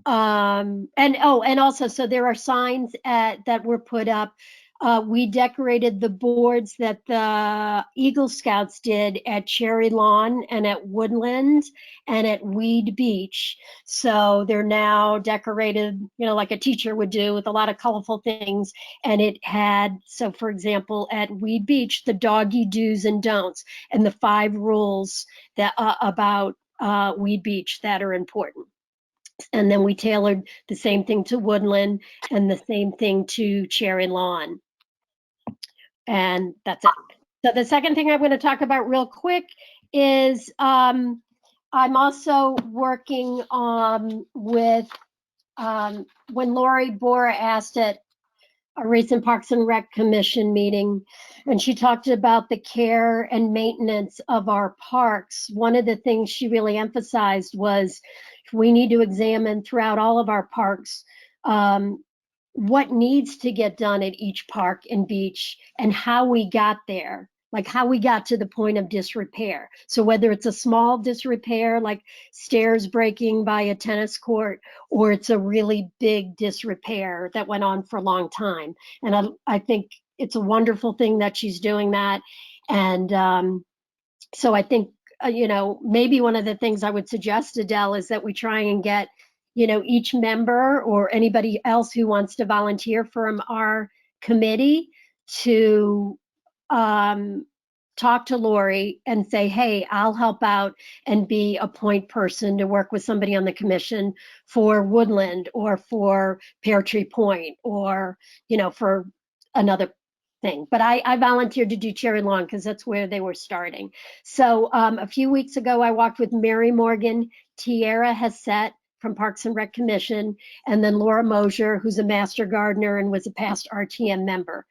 and also, so there are signs that were put up. We decorated the boards that the Eagle Scouts did at Cherry Lawn and at Woodland and at Weed Beach. So they're now decorated, you know, like a teacher would do, with a lot of colorful things. And it had, so for example, at Weed Beach, the doggy do's and don'ts and the 5 rules that about Weed Beach that are important. And then we tailored the same thing to Woodland and the same thing to Cherry Lawn. And that's it. So the second thing I'm going to talk about real quick is I'm also working with, when Lori Bora asked at a recent Parks and Rec Commission meeting, and she talked about the care and maintenance of our parks. One of the things she really emphasized was we need to examine throughout all of our parks what needs to get done at each park and beach and how we got there, like how we got to the point of disrepair. So whether it's a small disrepair, like stairs breaking by a tennis court, or it's a really big disrepair that went on for a long time. And I think it's a wonderful thing that she's doing that. And so I think, you know, maybe one of the things I would suggest, Adele, is that we try and get, you know, each member or anybody else who wants to volunteer from our committee to talk to Lori and say, hey, I'll help out and be a point person to work with somebody on the commission for Woodland or for Pear Tree Point or, you know, for another thing. But I volunteered to do Cherry Lawn because that's where they were starting. So a few weeks ago, I walked with Mary Morgan, Tierra Hassett from Parks and Rec Commission, and then Laura Mosier, who's a master gardener and was a past RTM member.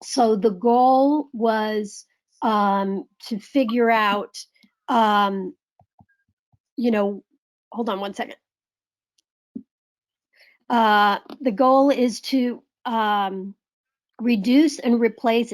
So the goal was to figure out, you know, hold on one second. The goal is to reduce and replace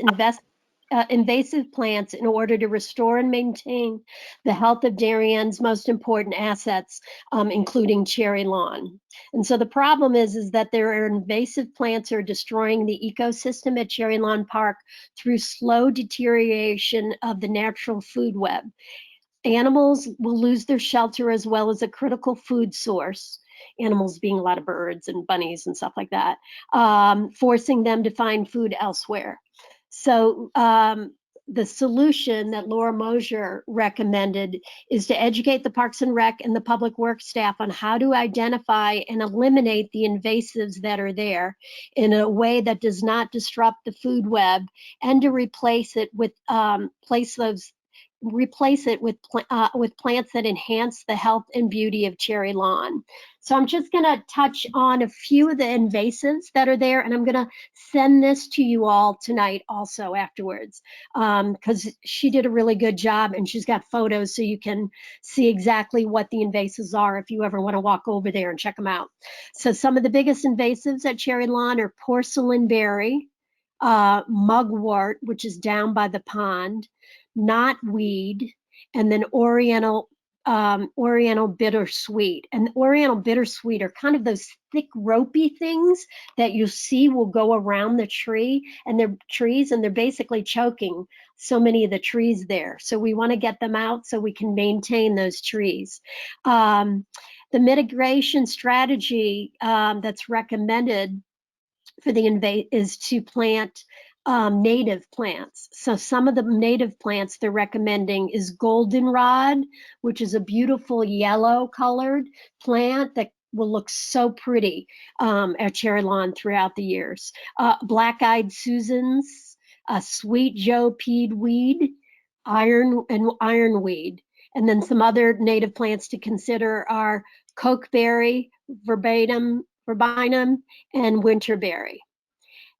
invasive plants in order to restore and maintain the health of Darien's most important assets, including Cherry Lawn. And so the problem is that there are invasive plants that are destroying the ecosystem at Cherry Lawn Park through slow deterioration of the natural food web. Animals will lose their shelter as well as a critical food source. animals being a lot of birds and bunnies and stuff like that, forcing them to find food elsewhere. So the solution that Laura Mosier recommended is to educate the Parks and Rec and the public works staff on how to identify and eliminate the invasives that are there in a way that does not disrupt the food web, and to replace it with with plants that enhance the health and beauty of cherry lawn. So I'm just going to touch on a few of the invasives that are there, and I'm going to send this to you all tonight also afterwards, because she did a really good job, and she's got photos so you can see exactly what the invasives are if you ever want to walk over there and check them out. So some of the biggest invasives at cherry lawn are porcelain berry, mugwort, which is down by the pond, knotweed, and then Oriental Bittersweet. And Oriental Bittersweet are kind of those thick ropey things that you see will go around the tree and their trees, and they're basically choking so many of the trees there. So we want to get them out so we can maintain those trees. The mitigation strategy that's recommended for the is to plant native plants. So some of the native plants they're recommending is goldenrod, which is a beautiful yellow colored plant that will look so pretty at cherry lawn throughout the years. Black-eyed Susans, sweet Joe peedweed, ironweed. And then some other native plants to consider are cokeberry, verbinum, and winterberry.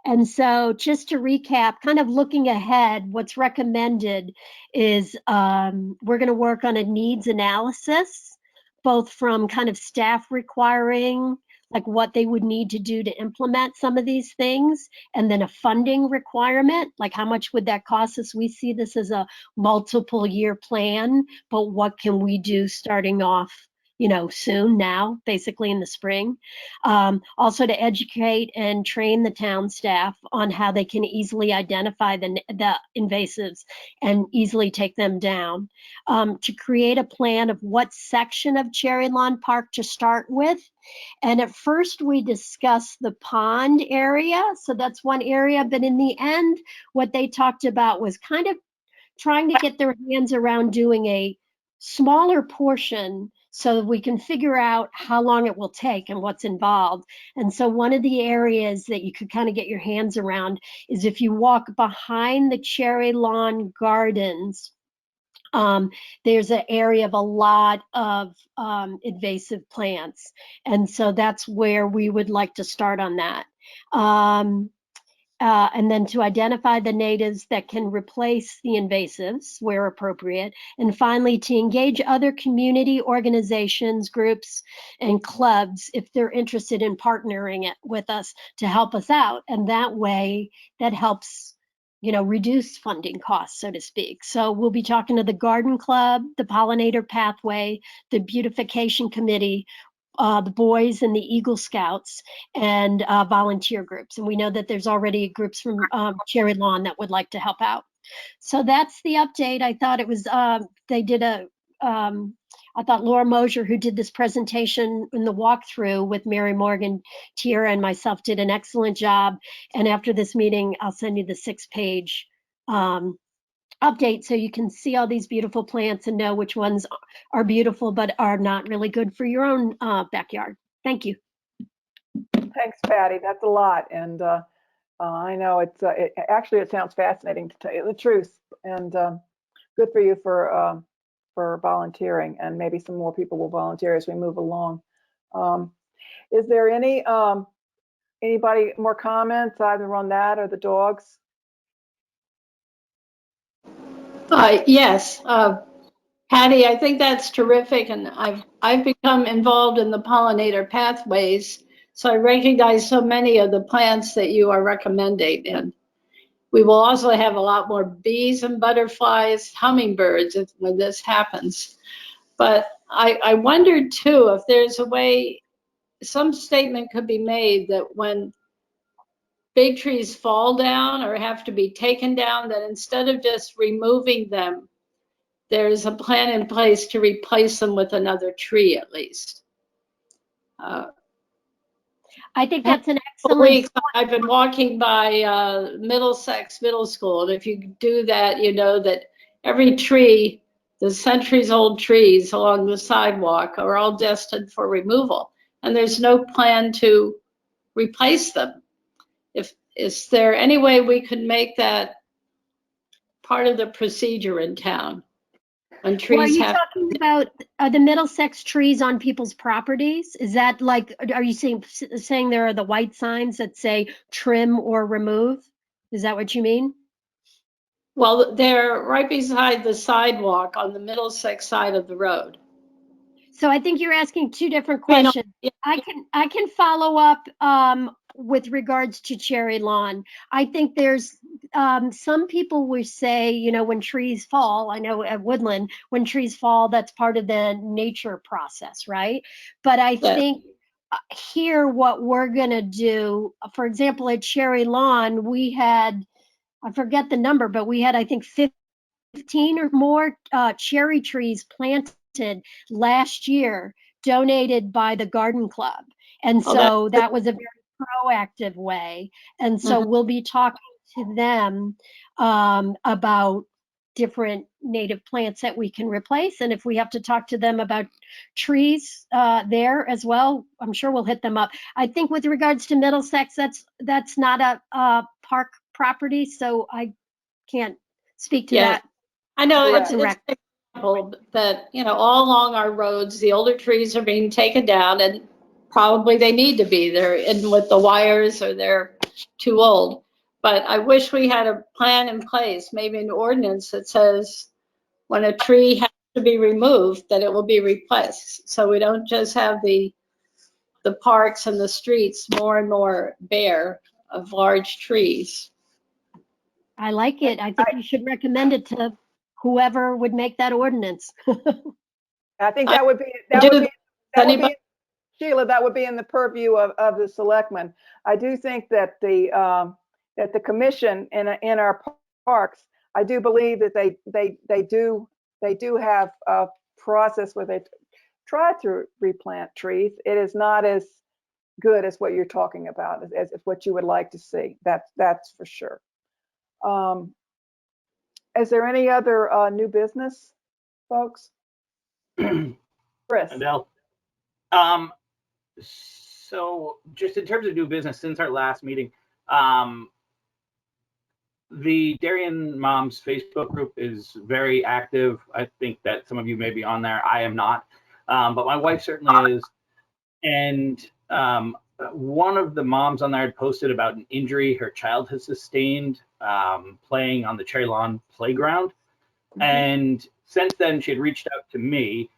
And so just to recap, kind of looking ahead, what's recommended is we're going to work on a needs analysis, both from kind of staff requiring like what they would need to do to implement some of these things, and then a funding requirement, like how much would that cost us? We see this as a multiple year plan, but what can we do starting off, you know, soon now, basically in the spring. Also to educate and train the town staff on how they can easily identify the invasives and easily take them down. To create a plan of what section of Cherry Lawn Park to start with. And at first we discussed the pond area. So that's one area, but in the end, what they talked about was kind of trying to get their hands around doing a smaller portion so that we can figure out how long it will take and what's involved. And so one of the areas that you could kind of get your hands around is if you walk behind the cherry lawn gardens, there's an area of a lot of invasive plants. And so that's where we would like to start on that. And then to identify the natives that can replace the invasives where appropriate. And finally, to engage other community organizations, groups, and clubs if they're interested in partnering it with us to help us out. And that way, that helps, you know, reduce funding costs, so to speak. So we'll be talking to the Garden Club, the Pollinator Pathway, the Beautification Committee, the boys and the Eagle Scouts, and volunteer groups. And we know that there's already groups from Cherry Lawn that would like to help out. So that's the update. I thought it was, they did a, I thought Laura Mosier, who did this presentation in the walkthrough with Mary Morgan, Tiara, and myself, did an excellent job. And after this meeting, I'll send you the 6-page update so you can see all these beautiful plants and know which ones are beautiful but are not really good for your own backyard. Thank you. Thanks, Patty. That's a lot. And I know it's actually it sounds fascinating, to tell you the truth. And good for you for volunteering, and maybe some more people will volunteer as we move along. Is there anybody more comments either on that or the dogs? Yes, Patty, I think that's terrific, and I've become involved in the pollinator pathways, so I recognize so many of the plants that you are recommending, and we will also have a lot more bees and butterflies, hummingbirds when this happens. But I wondered too if there's a way, some statement could be made that when big trees fall down or have to be taken down, that instead of just removing them, there's a plan in place to replace them with another tree at least. I think that's an For excellent. weeks, I've been walking by Middlesex Middle School, and if you do that, you know that every tree, the centuries-old trees along the sidewalk, are all destined for removal, and there's no plan to replace them. Is there any way we could make that part of the procedure in town when Well, are trees you have? talking about the Middlesex trees on people's properties? Is that like, are you saying there are the white signs that say trim or remove? Is that what you mean? Well, they're right beside the sidewalk on the Middlesex side of the road. So I think you're asking two different I know, questions. yeah. I can follow up with regards to cherry lawn. I think there's some people will say, you know, when trees fall, I know at Woodland, when trees fall, that's part of the nature process, right? But I Yeah. think here what we're going to do, for example, at Cherry Lawn, we had, I forget the number, but we had, I think, 15 or more cherry trees planted last year, donated by the garden club. And Oh, so that was a very proactive way. And so we'll be talking to them about different native plants that we can replace. And if we have to talk to them about trees there as well, I'm sure we'll hit them up. I think with regards to Middlesex, that's not a park property, so I can't speak to Yeah. that. I know Correct. it's an example that, you know, all along our roads, the older trees are being taken down, and probably they need to be there in with the wires, or they're too old. But I wish we had a plan in place, maybe an ordinance that says when a tree has to be removed, that it will be replaced. So we don't just have the parks and the streets more and more bare of large trees. I like it. I think you should recommend it to whoever would make that ordinance. I think Sheila, that would be in the purview of the selectmen. I do think that the commission in our parks, I do believe that they do have a process where they try to replant trees. It is not as good as what you're talking about, as what you would like to see. That's for sure. Is there any other new business, folks? Chris. Adele. So just in terms of new business, since our last meeting, the Darien Moms Facebook group is very active. I think that some of you may be on there. I am not, but my wife certainly is. And one of the moms on there had posted about an injury her child has sustained playing on the Cherry Lawn playground. And since then, she had reached out to me.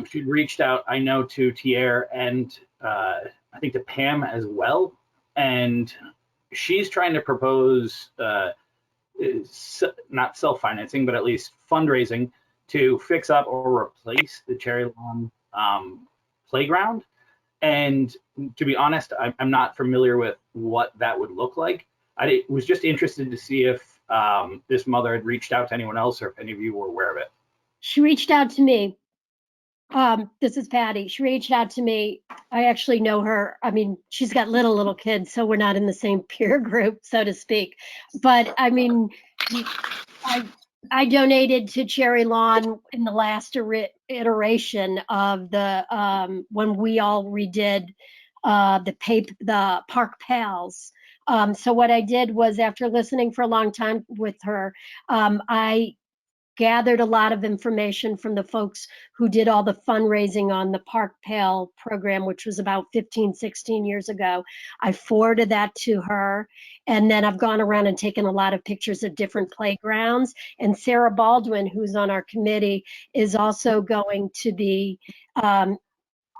She'd reached out, I know, to Tier and I think to Pam as well. And she's trying to propose not self-financing, but at least fundraising to fix up or replace the Cherry Lawn playground. And to be honest, I'm not familiar with what that would look like. I was just interested to see if this mother had reached out to anyone else, or if any of you were aware of it. She reached out to me. This is Patty. She reached out to me. I actually know her. I mean, she's got little kids, so we're not in the same peer group, so to speak. But I mean, I donated to Cherry Lawn in the last iteration of the when we all redid the Park Pals. So what I did was, after listening for a long time with her, I gathered a lot of information from the folks who did all the fundraising on the Park Pal program, which was about 15, 16 years ago. I forwarded that to her. And then I've gone around and taken a lot of pictures of different playgrounds. And Sarah Baldwin, who's on our committee, is also going to be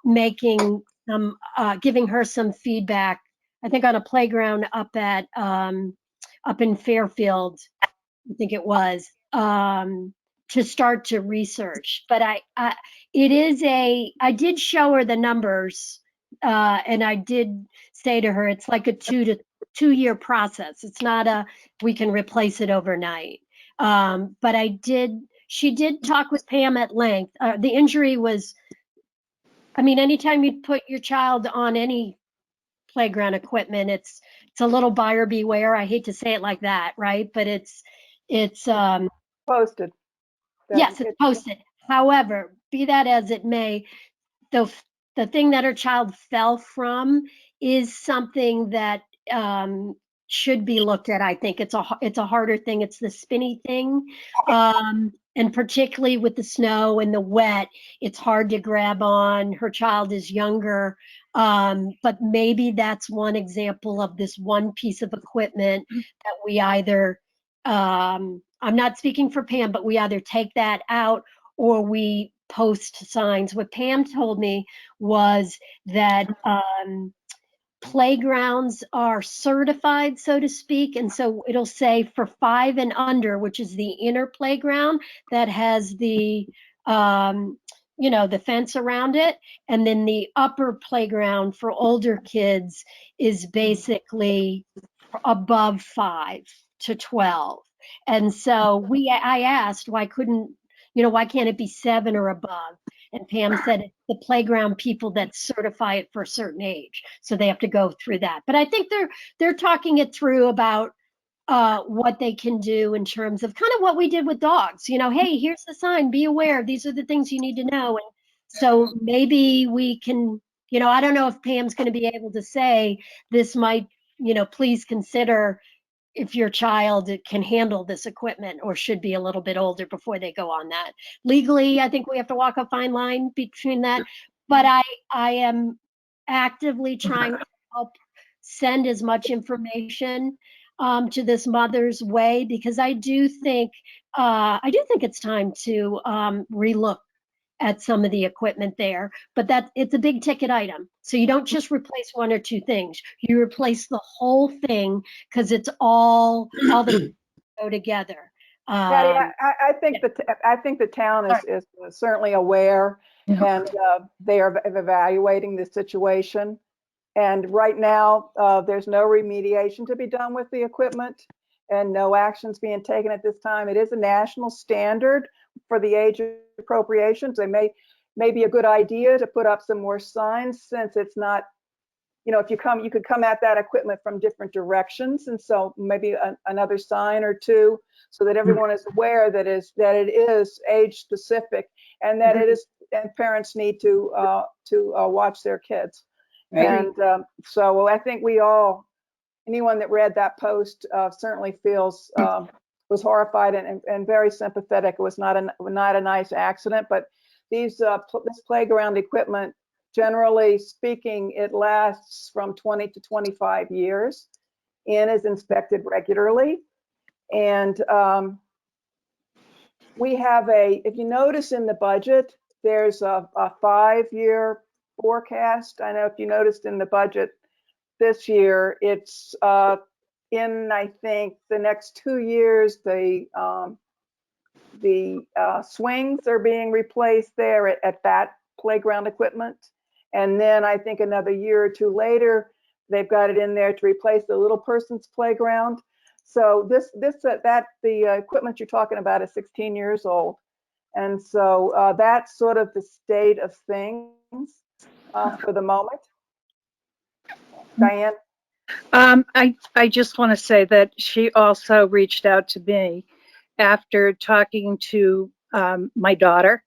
making some, giving her some feedback, I think on a playground up in Fairfield, I think it was, to start to research. But I did show her the numbers, and I did say to her, it's like a 2-year process. It's not we can replace it overnight. But she did talk with Pam at length. The injury was I mean, anytime you put your child on any playground equipment, it's a little buyer beware. I hate to say it like that, right? But it's Posted. yes, it's posted. However, be that as it may, the the thing that her child fell from is something that should be looked at. I think it's a harder thing. It's the spinny thing, and particularly with the snow and the wet, it's hard to grab on. Her child is younger, but maybe that's one example of this one piece of equipment that we either. I'm not speaking for Pam, but we either take that out or we post signs. What Pam told me was that playgrounds are certified, so to speak. And so it'll say for 5 and under, which is the inner playground that has the, the fence around it. And then the upper playground for older kids is basically above 5 to 12. And so I asked, why can't it be 7 or above? And Pam said it's the playground people that certify it for a certain age, so they have to go through that. But I think they're talking it through about what they can do in terms of kind of what we did with dogs. Hey, here's the sign. Be aware. These are the things you need to know. And so maybe we can. I don't know if Pam's going to be able to say this might. Please consider if your child can handle this equipment or should be a little bit older before they go on that. Legally, I think we have to walk a fine line between that, but I am actively trying to help send as much information to this mother's way, because I do think it's time to relook at some of the equipment there, but it's a big ticket item. So you don't just replace 1 or 2 things. You replace the whole thing because it's all the go together. Patty, I think the town is certainly aware, and they are evaluating the situation. And right now, there's no remediation to be done with the equipment, and no actions being taken at this time. It is a national standard for the age appropriations. They may be a good idea to put up some more signs, since it's not, if you could come at that equipment from different directions, and so maybe another sign or 2, so that everyone is aware that it is age specific, and that it is, and parents need to watch their kids. And so I think anyone that read that post certainly feels was horrified and very sympathetic. It was not a nice accident, but this playground equipment, generally speaking, it lasts from 20 to 25 years and is inspected regularly. And we have if you notice in the budget, there's a 5-year forecast. I know if you noticed in the budget this year, it's in, I think, the next 2 years, the swings are being replaced there at that playground equipment. And then I think another year or 2 later, they've got it in there to replace the little person's playground. So the equipment you're talking about is 16 years old. And so that's sort of the state of things for the moment. Diane? I just want to say that she also reached out to me after talking to my daughter,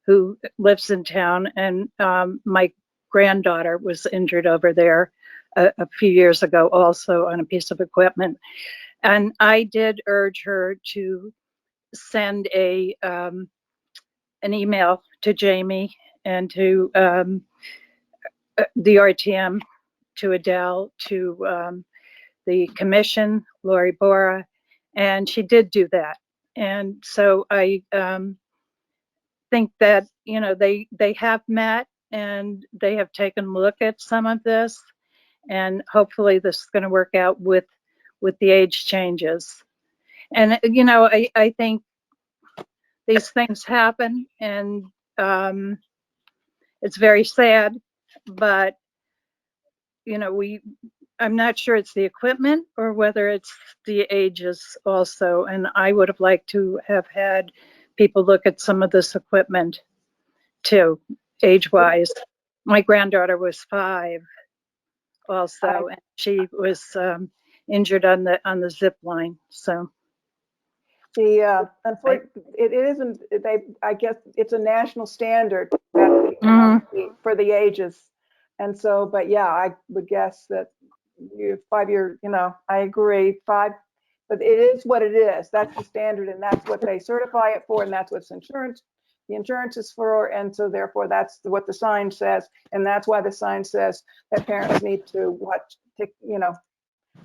who lives in town, and my granddaughter was injured over there a few years ago also on a piece of equipment. And I did urge her to send an email to Jamie and to the RTM, to Adele, to the commission, Lori Bora, and she did do that. And so I think that, they have met and they have taken a look at some of this, and hopefully this is going to work out with the age changes. And, I think these things happen, and it's very sad, but, I'm not sure it's the equipment or whether it's the ages also. And I would have liked to have had people look at some of this equipment too, age-wise. My granddaughter was 5 also, and she was injured on the zip line. So Unfortunately, it isn't. I guess it's a national standard that for the ages, and so. But yeah, I would guess that 5-year. I agree 5. But it is what it is. That's the standard, and that's what they certify it for, and that's what's insurance. The insurance is for, and so therefore that's what the sign says, and that's why the sign says that parents need to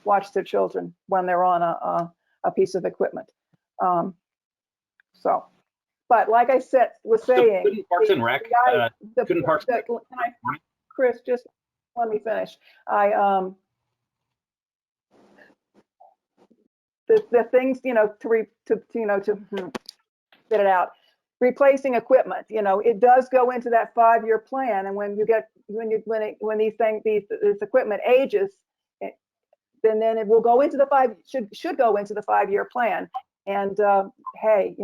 watch their children when they're on a piece of equipment. So, but like I was saying, couldn't Parks and Rec, Chris, just let me finish. The things, to spit it out, replacing equipment, it does go into that 5-year plan. And when this equipment ages, then it will go into should go into the 5-year plan. And hey,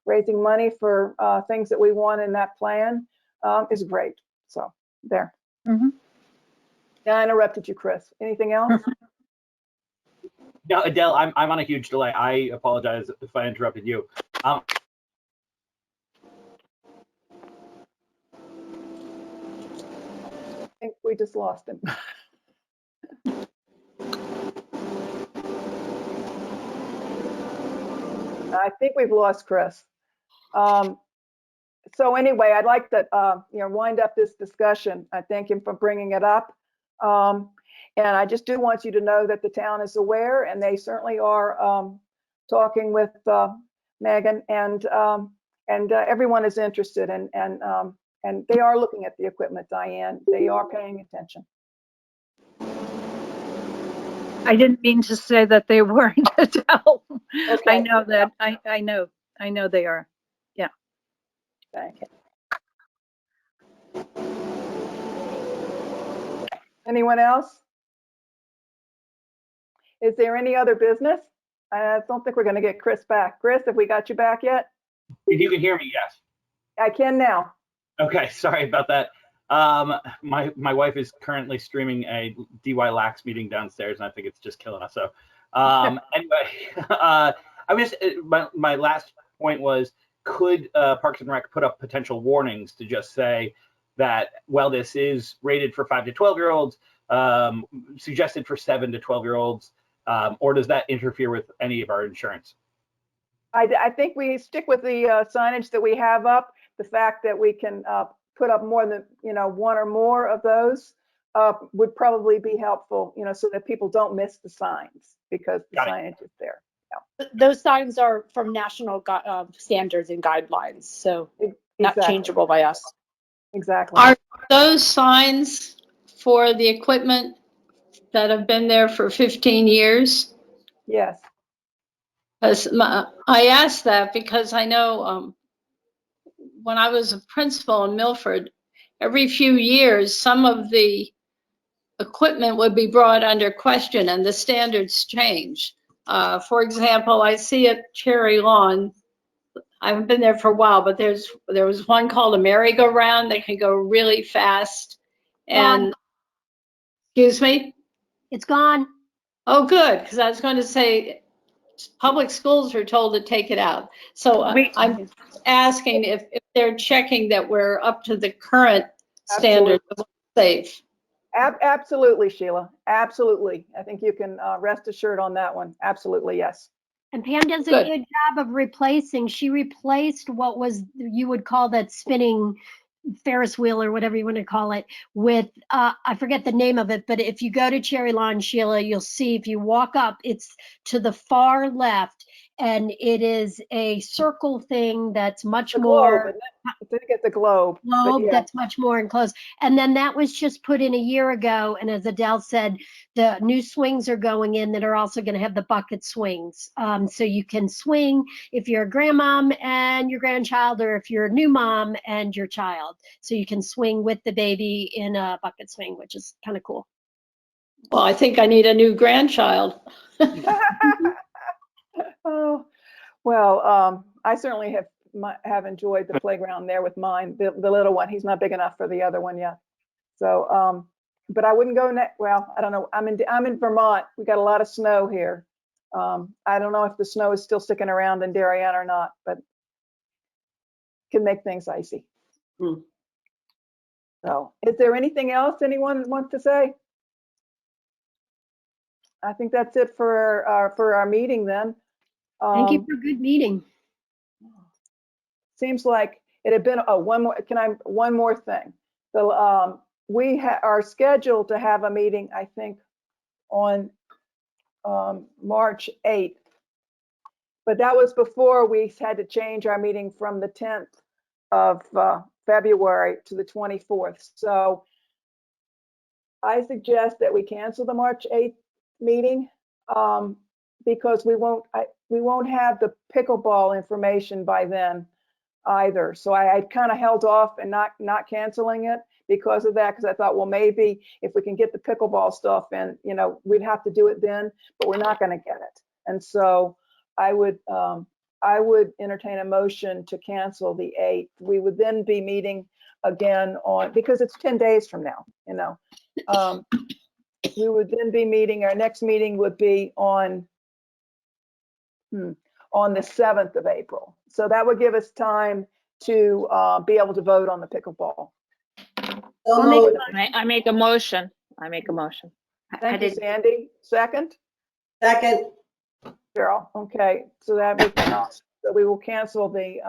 raising money for things that we want in that plan is great. So there. Yeah, I interrupted you, Chris. Anything else? No, Adele, I'm on a huge delay. I apologize if I interrupted you. I think we just lost him. I think we've lost Chris. So anyway, I'd like to wind up this discussion. I thank him for bringing it up. And I just do want you to know that the town is aware, and they certainly are talking with Megan, and everyone is interested, and they are looking at the equipment, Diane. They are paying attention. I didn't mean to say that they weren't, Adele. Okay. I know that. I know they are. Yeah. Thank you. Anyone else? Is there any other business? I don't think we're going to get Chris back. Chris, have we got you back yet? If you can hear me, yes. I can now. Okay, sorry about that. My wife is currently streaming a DY Lax meeting downstairs, and I think it's just killing us. So anyway, my last point was, could Parks and Rec put up potential warnings to just say that, well, this is rated for 5 to 12-year-olds, suggested for 7 to 12-year-olds, or does that interfere with any of our insurance? I think we stick with the signage that we have up. The fact that we can put up more than one or more of those would probably be helpful, so that people don't miss the signs, because the signage is there. Yeah. Those signs are from national standards and guidelines, so not changeable by us. Exactly. Are those signs for the equipment that have been there for 15 years? Yes. I asked that because I know when I was a principal in Milford, every few years, some of the equipment would be brought under question and the standards change. For example, I see at Cherry Lawn, I haven't been there for a while, but there was one called a merry-go-round that can go really fast. And excuse me? It's gone. Oh, good, because I was going to say public schools are told to take it out. So I'm asking if they're checking that we're up to the current standard of safe. Absolutely, Sheila. Absolutely. I think you can rest assured on that one. Absolutely, yes. And Pam does a good job of replacing. She replaced what you would call that spinning Ferris wheel or whatever you want to call it with, I forget the name of it, but if you go to Cherry Lawn, Sheila, you'll see if you walk up, it's to the far left, and it is a circle thing that's much more. I think it's a globe. That's much more enclosed. And then that was just put in a year ago. And as Adele said, the new swings are going in that are also going to have the bucket swings. So you can swing if you're a grandmom and your grandchild, or if you're a new mom and your child. So you can swing with the baby in a bucket swing, which is kind of cool. Well, I think I need a new grandchild. Oh, well, I certainly have enjoyed the playground there with mine, the little one. He's not big enough for the other one yet. So, but I wouldn't go well, I don't know. I'm in Vermont. We got a lot of snow here. I don't know if the snow is still sticking around in Darien or not, but can make things icy. Hmm. So, is there anything else anyone wants to say? I think that's it for our meeting then. Thank you for a good meeting. Seems like it had been one more thing. So we are scheduled to have a meeting, I think, on March 8th. But that was before we had to change our meeting from the 10th of February to the 24th. So I suggest that we cancel the March 8th meeting because we won't have the pickleball information by then either. So I kind of held off and not canceling it because of that, because I thought, well, maybe if we can get the pickleball stuff in, we'd have to do it then, but we're not going to get it. And so I would entertain a motion to cancel the 8th. We would then be meeting again because it's 10 days from now, we would then be meeting, our next meeting would be on the 7th of April. So that would give us time to be able to vote on the pickleball. I make a motion. I make a motion. Thank you, Sandy. Second? Second. Cheryl. Okay, so that we will cancel the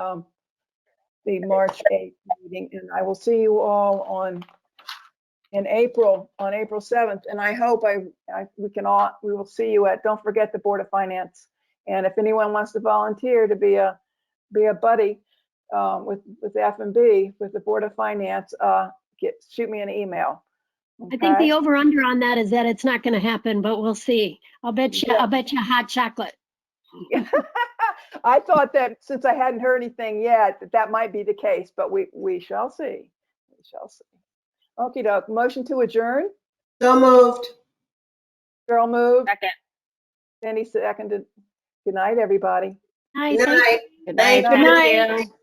March 8th meeting, and I will see you all on April 7th. And I hope we will see you at, don't forget, the Board of Finance. And if anyone wants to volunteer to be a buddy with F&B with the Board of Finance, shoot me an email. Okay? I think the over under on that is that it's not going to happen, but we'll see. I'll bet you hot chocolate. I thought that since I hadn't heard anything yet, that might be the case, but we shall see. We shall see. Okie doke. Motion to adjourn. So moved. Girl moved. Second. Sandy seconded. Good night, everybody. Nice. Good night. Good night. Thank you. Thank you.